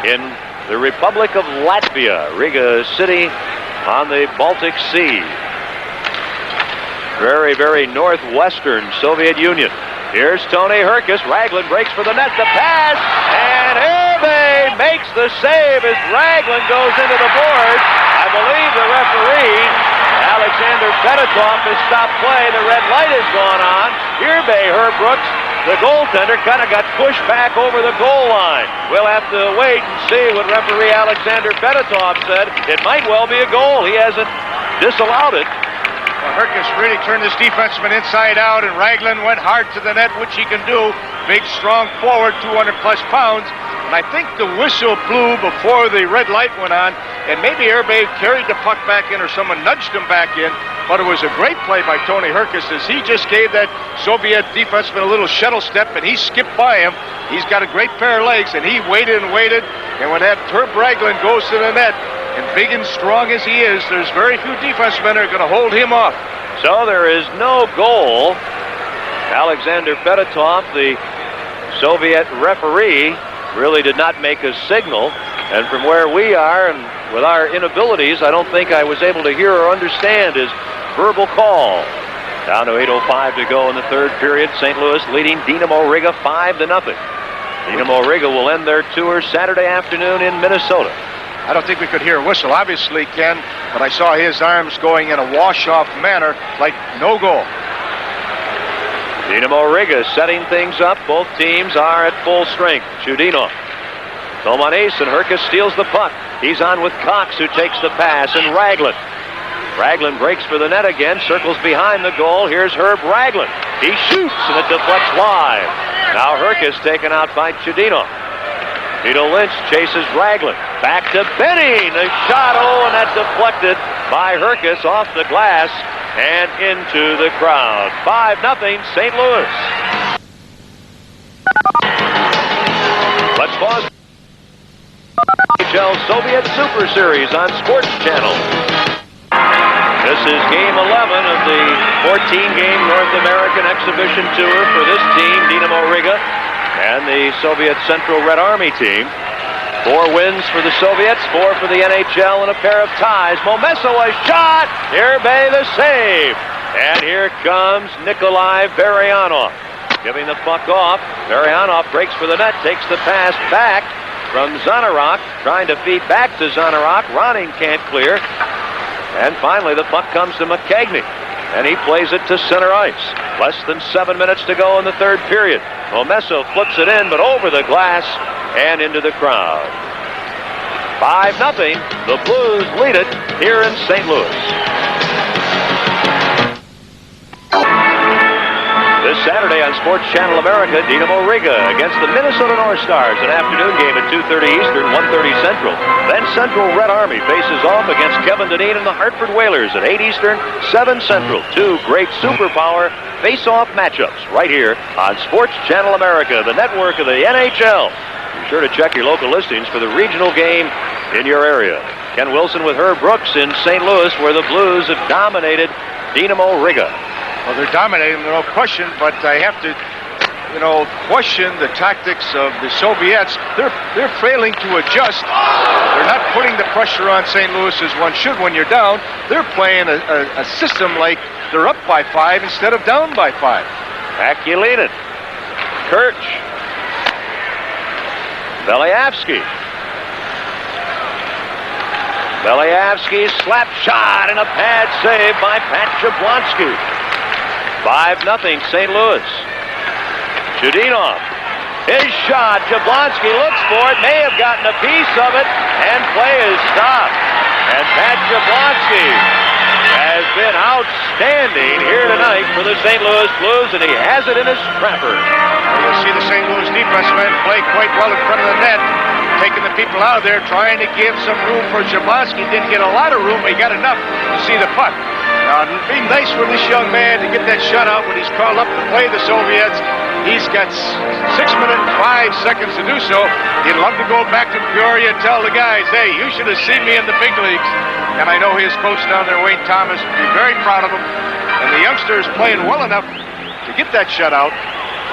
in the Republic of Latvia. Riga City on the Baltic Sea. Very, very northwestern Soviet Union. Here's Tony Herkus. Raglan breaks for the net. The pass. And Herbe makes the save as Raglan goes into the board. I believe the referee, Alexander Fedotov, has stopped play. The red light has gone on. Herbe Herbrooks, the goaltender, kind of got pushed back over the goal line. We'll have to wait and see what referee Alexander Fedotov said. It might well be a goal. He hasn't disallowed it. Herkus really turned his defenseman inside out, and Raglan went hard to the net, which he can do. Big, strong forward, 200-plus pounds. And I think the whistle blew before the red light went on, and maybe Herbe carried the puck back in or someone nudged him back in. But it was a great play by Tony Herkus as he just gave that Soviet defenseman a little shuttle step, and he skipped by him. He's got a great pair of legs, and he waited and waited. And when that Herb Raglan goes to the net, and big and strong as he is, there's very few defensemen that are going to hold him off. So there is no goal. Alexander Fedotov, the Soviet referee, really did not make a signal. And from where we are and with our inabilities, I don't think I was able to hear or understand his verbal call. Down to 8:05 to go in the third period. St. Louis leading Dynamo Riga 5-0. Dynamo Riga will end their tour Saturday afternoon in Minnesota. I don't think we could hear a whistle, obviously, Ken, but I saw his arms going in a wash-off manner, like no goal. Dynamo Riga setting things up. Both teams are at full strength. Chudinov. Tomanis, and Herkus steals the puck. He's on with Cox, who takes the pass, and Raglan. Raglan breaks for the net again, circles behind the goal. Here's Herb Raglan. He shoots, and it deflects wide. Now Herkus taken out by Chudinov. Vito Lynch chases Raglan. Back to Benning. A shot, and that's deflected by Herkus off the glass and into the crowd. 5-0 St. Louis. Let's pause. NHL Soviet Super Series on Sports Channel. This is Game 11 of the 14-game North American Exhibition Tour for this team, Dynamo Riga, and the Soviet Central Red Army team. 4 wins for the Soviets, 4 for the NHL, and a pair of ties. Momesso a shot! Herbe the save! And here comes Nikolai Baryanov. Giving the puck off. Baryanov breaks for the net, takes the pass back from Zanarok. Trying to feed back to Zanarok. Ronning can't clear. And finally the puck comes to McKegney. And he plays it to center ice. Less than 7 minutes to go in the third period. Momesso flips it in, but over the glass and into the crowd. 5-0. The Blues lead it here in St. Louis. This Saturday on Sports Channel America, Dynamo Riga against the Minnesota North Stars. An afternoon game at 2:30 Eastern, 1:30 Central. Then Central Red Army faces off against Kevin Dineen and the Hartford Whalers at 8 Eastern, 7 Central. 2 great superpower face-off matchups right here on Sports Channel America, the network of the NHL. Be sure to check your local listings for the regional game in your area. Ken Wilson with Herb Brooks in St. Louis, where the Blues have dominated Dynamo Riga. Well, they're dominating, no question, but I have to, question the tactics of the Soviets. They're failing to adjust. They're not putting the pressure on St. Louis as one should when you're down. They're playing a system like they're up by 5 instead of down by 5. Akulinen. Kirch. Beliavsky. Beliavsky's slap shot and a pad save by Pat Jablonski. 5-0 St. Louis. Chudinov. His shot, Jablonski looks for it, may have gotten a piece of it, and play is stopped. And Pat Jablonski has been outstanding here tonight for the St. Louis Blues, and he has it in his scrapper. You'll see the St. Louis defense men play quite well in front of the net, taking the people out of there, trying to give some room for Jablonski. Didn't get a lot of room, but he got enough to see the puck. Now, it'd be nice for this young man to get that shutout when he's called up to play the Soviets. He's got 6 minutes and 5 seconds to do so. He'd love to go back to Peoria and tell the guys, hey, you should have seen me in the big leagues. And I know his coach down there, Wayne Thomas, would be very proud of him. And the youngster is playing well enough to get that shutout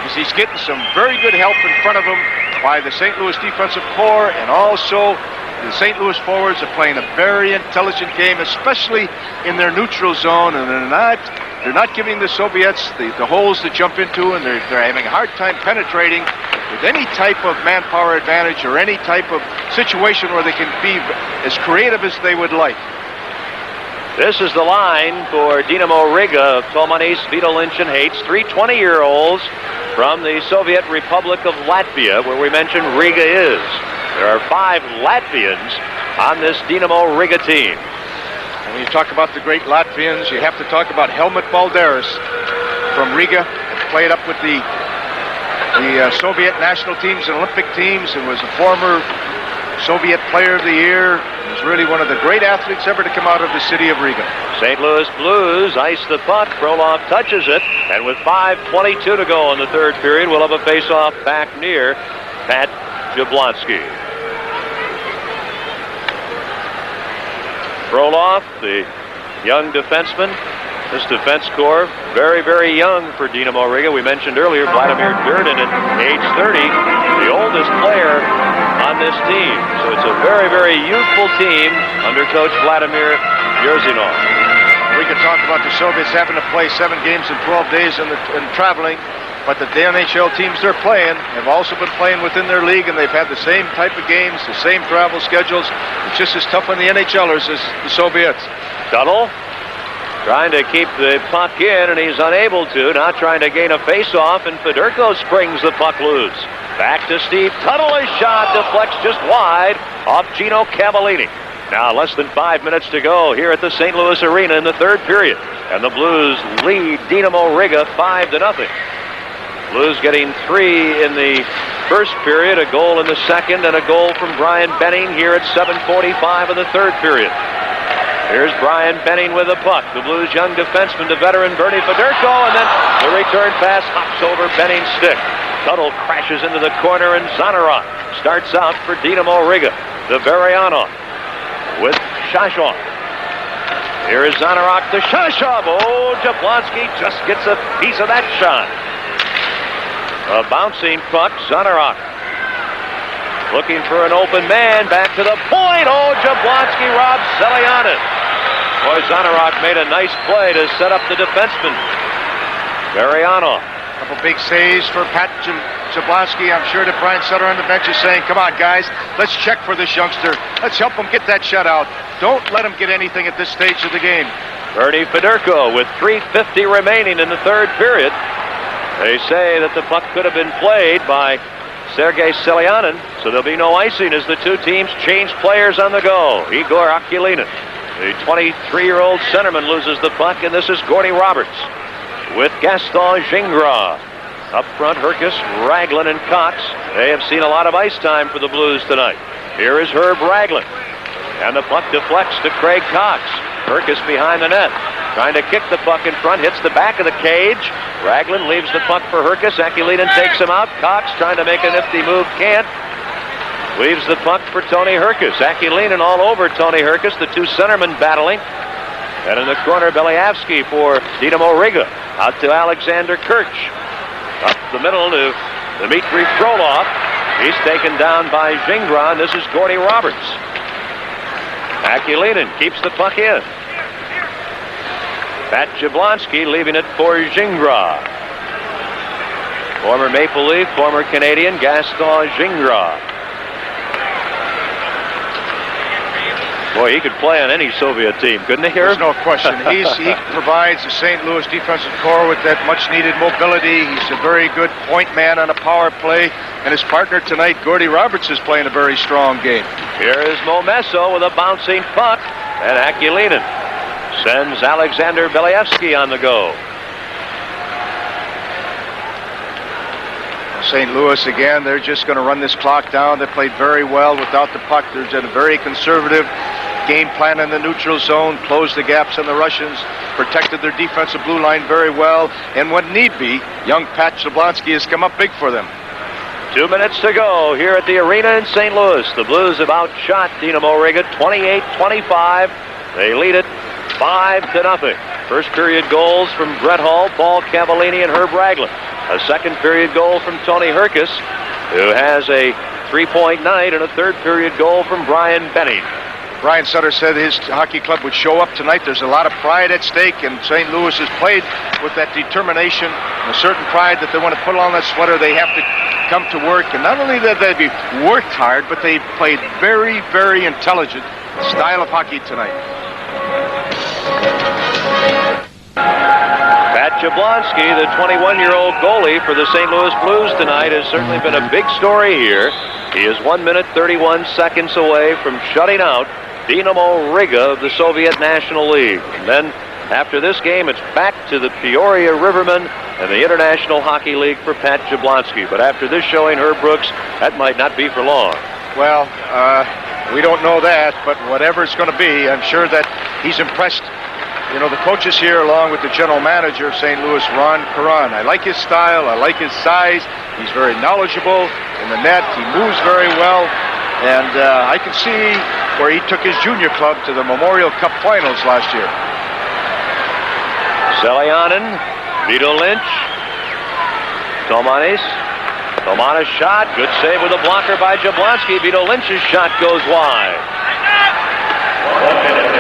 because he's getting some very good help in front of him by the St. Louis defensive core, and also the St. Louis forwards are playing a very intelligent game, especially in their neutral zone, and they're not giving the Soviets the holes to jump into, and they're having a hard time penetrating with any type of manpower advantage or any type of situation where they can be as creative as they would like. This is the line for Dynamo Riga of Tomanis, Vito Lynch, and Hates. 3 20-year-olds from the Soviet Republic of Latvia, where we mentioned Riga is. There are 5 Latvians on this Dynamo Riga team. And when you talk about the great Latvians, you have to talk about Helmut Balderas from Riga, played up with the Soviet national teams and Olympic teams, and was a former Soviet Player of the Year. He was really one of the great athletes ever to come out of the city of Riga. St. Louis Blues ice the puck. Frolov touches it, and with 5:22 to go in the third period, we'll have a face-off back near Pat Jablonski. Frolov, the young defenseman. This defense corps, very, very young for Dynamo Riga. We mentioned earlier Vladimir Durden at age 30, the oldest player on this team. So it's a very, very youthful team under coach Vladimir Yerzinov. We could talk about the Soviets having to play 7 games in 12 days and traveling, but the NHL teams they're playing have also been playing within their league, and they've had the same type of games, the same travel schedules. It's just as tough on the NHLers as the Soviets. Tuttle trying to keep the puck in, and he's unable to. Now trying to gain a face-off, and Fedorko springs the puck loose. Back to Steve Tuttle. His shot deflects just wide off Д.Каваллини. Now less than 5 minutes to go here at the St. Louis Arena in the third period. And the Blues lead Dynamo Riga 5-0. Blues getting 3 in the first period, a goal in the second, and a goal from Brian Benning here at 7:45 of the third period. Here's Brian Benning with the puck. The Blues' young defenseman to veteran Bernie Fedorko, and then the return pass hops over Benning's stick. Tuttle crashes into the corner, and Zanarok starts out for Dynamo Riga. The Varianov with Shashov. Here is Zanarok to Shashov. Oh, Jablonski just gets a piece of that shot. A bouncing puck, Zanarok looking for an open man, back to the point. Oh, Jablonski robs Selianin. Boy, Zanarok made a nice play to set up the defenseman. Varianov. A couple big saves for Pat Jablonski. I'm sure that Brian Sutter on the bench is saying, come on, guys, let's check for this youngster. Let's help him get that shutout. Don't let him get anything at this stage of the game. Bernie Fedorko with 3:50 remaining in the third period. They say that the puck could have been played by Sergei Selianin, so there'll be no icing as the two teams change players on the go. Igor Akulinin, the 23-year-old centerman, loses the puck, and this is Gordy Roberts with Gaston Gingras. Up front, Herkus, Raglan, and Cox. They have seen a lot of ice time for the Blues tonight. Here is Herb Raglan, and the puck deflects to Craig Cox. Herkus behind the net, trying to kick the puck in front, hits the back of the cage. Raglan leaves the puck for Herkus. Akulinin takes him out. Cox trying to make a nifty move, can't. Leaves the puck for Tony Herkus. Akulinin all over Tony Herkus, the two centermen battling. And in the corner, Beliavsky for Dynamo Riga. Out to Alexander Kirch. Up the middle to Dmitry Frolov. He's taken down by Gingras, and this is Gordy Roberts. Akulinin keeps the puck in. Pat Jablonski leaving it for Gingras. Former Maple Leaf, former Canadian, Gaston Gingras. Boy, he could play on any Soviet team, couldn't he? There's no question. He provides the St. Louis defensive corps with that much-needed mobility. He's a very good point man on a power play. And his partner tonight, Gordy Roberts, is playing a very strong game. Here is Momesso with a bouncing puck. And Akulinin sends Alexander Believsky on the go. St. Louis, again, they're just going to run this clock down. They played very well without the puck. There's a very conservative game plan in the neutral zone, closed the gaps on the Russians, protected their defensive blue line very well, and when need be, young Pat Jablonski has come up big for them. 2 minutes to go here at the arena in St. Louis. The Blues have outshot Dynamo Riga 28-25. They lead it 5-0. First period goals from Br.Hall, P.Kavallini, and Herb Ragland. A second period goal from Tony Herkus, who has a three-point night, and a third period goal from Brian Benning. Brian Sutter said his hockey club would show up tonight. There's a lot of pride at stake, and St. Louis has played with that determination and a certain pride that they want to put on that sweater. They have to come to work, and not only that they worked hard, but they played very, very intelligent style of hockey tonight. Pat Jablonski, the 21-year-old goalie for the St. Louis Blues tonight, has certainly been a big story here. He is 1 minute 31 seconds away from shutting out Dynamo Riga of the Soviet National League. And then after this game, it's back to the Peoria Rivermen and the International Hockey League for Pat Jablonski. But after this showing, Herb Brooks, that might not be for long. Well, we don't know that, but whatever it's going to be, I'm sure that he's impressed. You know, the coaches here, along with the general manager of St. Louis, Ron Caron. I like his style. I like his size. He's very knowledgeable in the net. He moves very well. And I can see where he took his junior club to the Memorial Cup Finals last year. Selianen, Vito Lynch, Tomanis. Tomanis shot. Good save with a blocker by Jablonski. Vito Lynch's shot goes wide.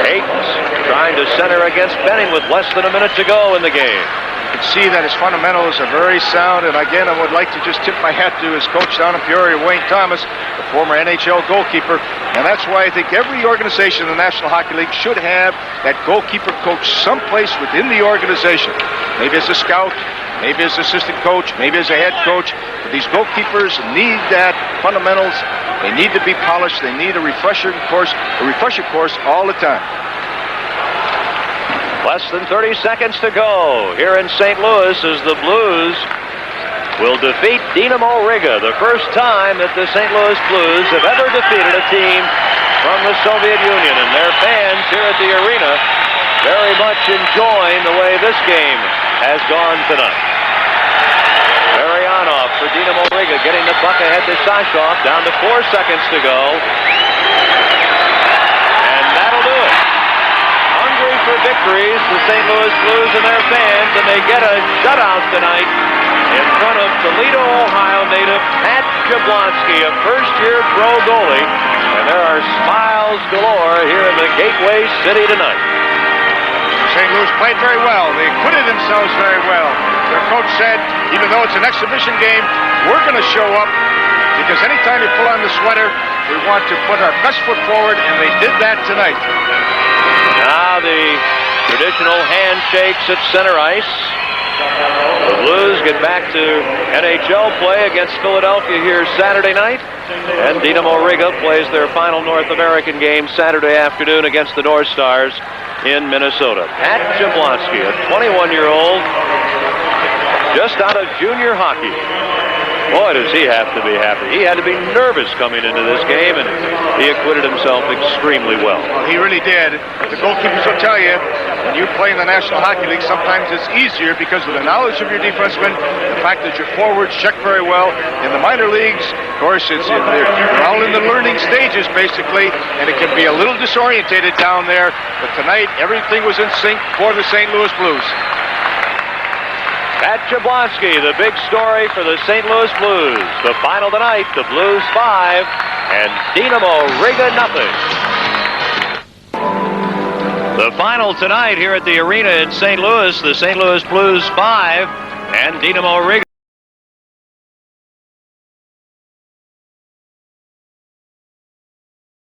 Hayden's trying to center against Benning with less than a minute to go in the game. You can see that his fundamentals are very sound, and again, I would like to just tip my hat to his coach down in Peoria, Wayne Thomas, the former NHL goalkeeper, and that's why I think every organization in the National Hockey League should have that goalkeeper coach someplace within the organization. Maybe as a scout, maybe as assistant coach, maybe as a head coach, but these goalkeepers need that fundamentals. They need to be polished. They need a refresher course all the time. Less than 30 seconds to go here in St. Louis as the Blues will defeat Dynamo Riga, the first time that the St. Louis Blues have ever defeated a team from the Soviet Union. And their fans here at the arena very much enjoying the way this game has gone tonight. Marianov for Dynamo Riga getting the puck ahead to Sashov, down to 4 seconds to go. And that'll do it. Hungry for victories, the St. Louis Blues and their fans, and they get a shutout tonight in front of Toledo, Ohio native Pat Jablonski, a first-year pro goalie. And there are smiles galore here in the Gateway City tonight. St. Louis played very well. They acquitted themselves very well. Their coach said, even though it's an exhibition game, we're going to show up because anytime you pull on the sweater, we want to put our best foot forward, and they did that tonight. Now the traditional handshakes at center ice. The Blues get back to NHL play against Philadelphia here Saturday night, and Dynamo Riga plays their final North American game Saturday afternoon against the North Stars in Minnesota. Pat Jablonski, a 21-year-old, just out of junior hockey. Boy, does he have to be happy. He had to be nervous coming into this game, and he acquitted himself extremely well. Well, he really did. The goalkeepers will tell you, when you play in the National Hockey League, sometimes it's easier because of the knowledge of your defensemen, the fact that your forwards check very well. In the minor leagues, of course, they're all in the learning stages, basically, and it can be a little disorientated down there. But tonight, everything was in sync for the St. Louis Blues. Pat Jablonski, the big story for the St. Louis Blues. The final tonight, the Blues 5 and Dynamo Riga nothing. The final tonight here at the arena in St. Louis, the St. Louis Blues 5 and Dynamo Riga.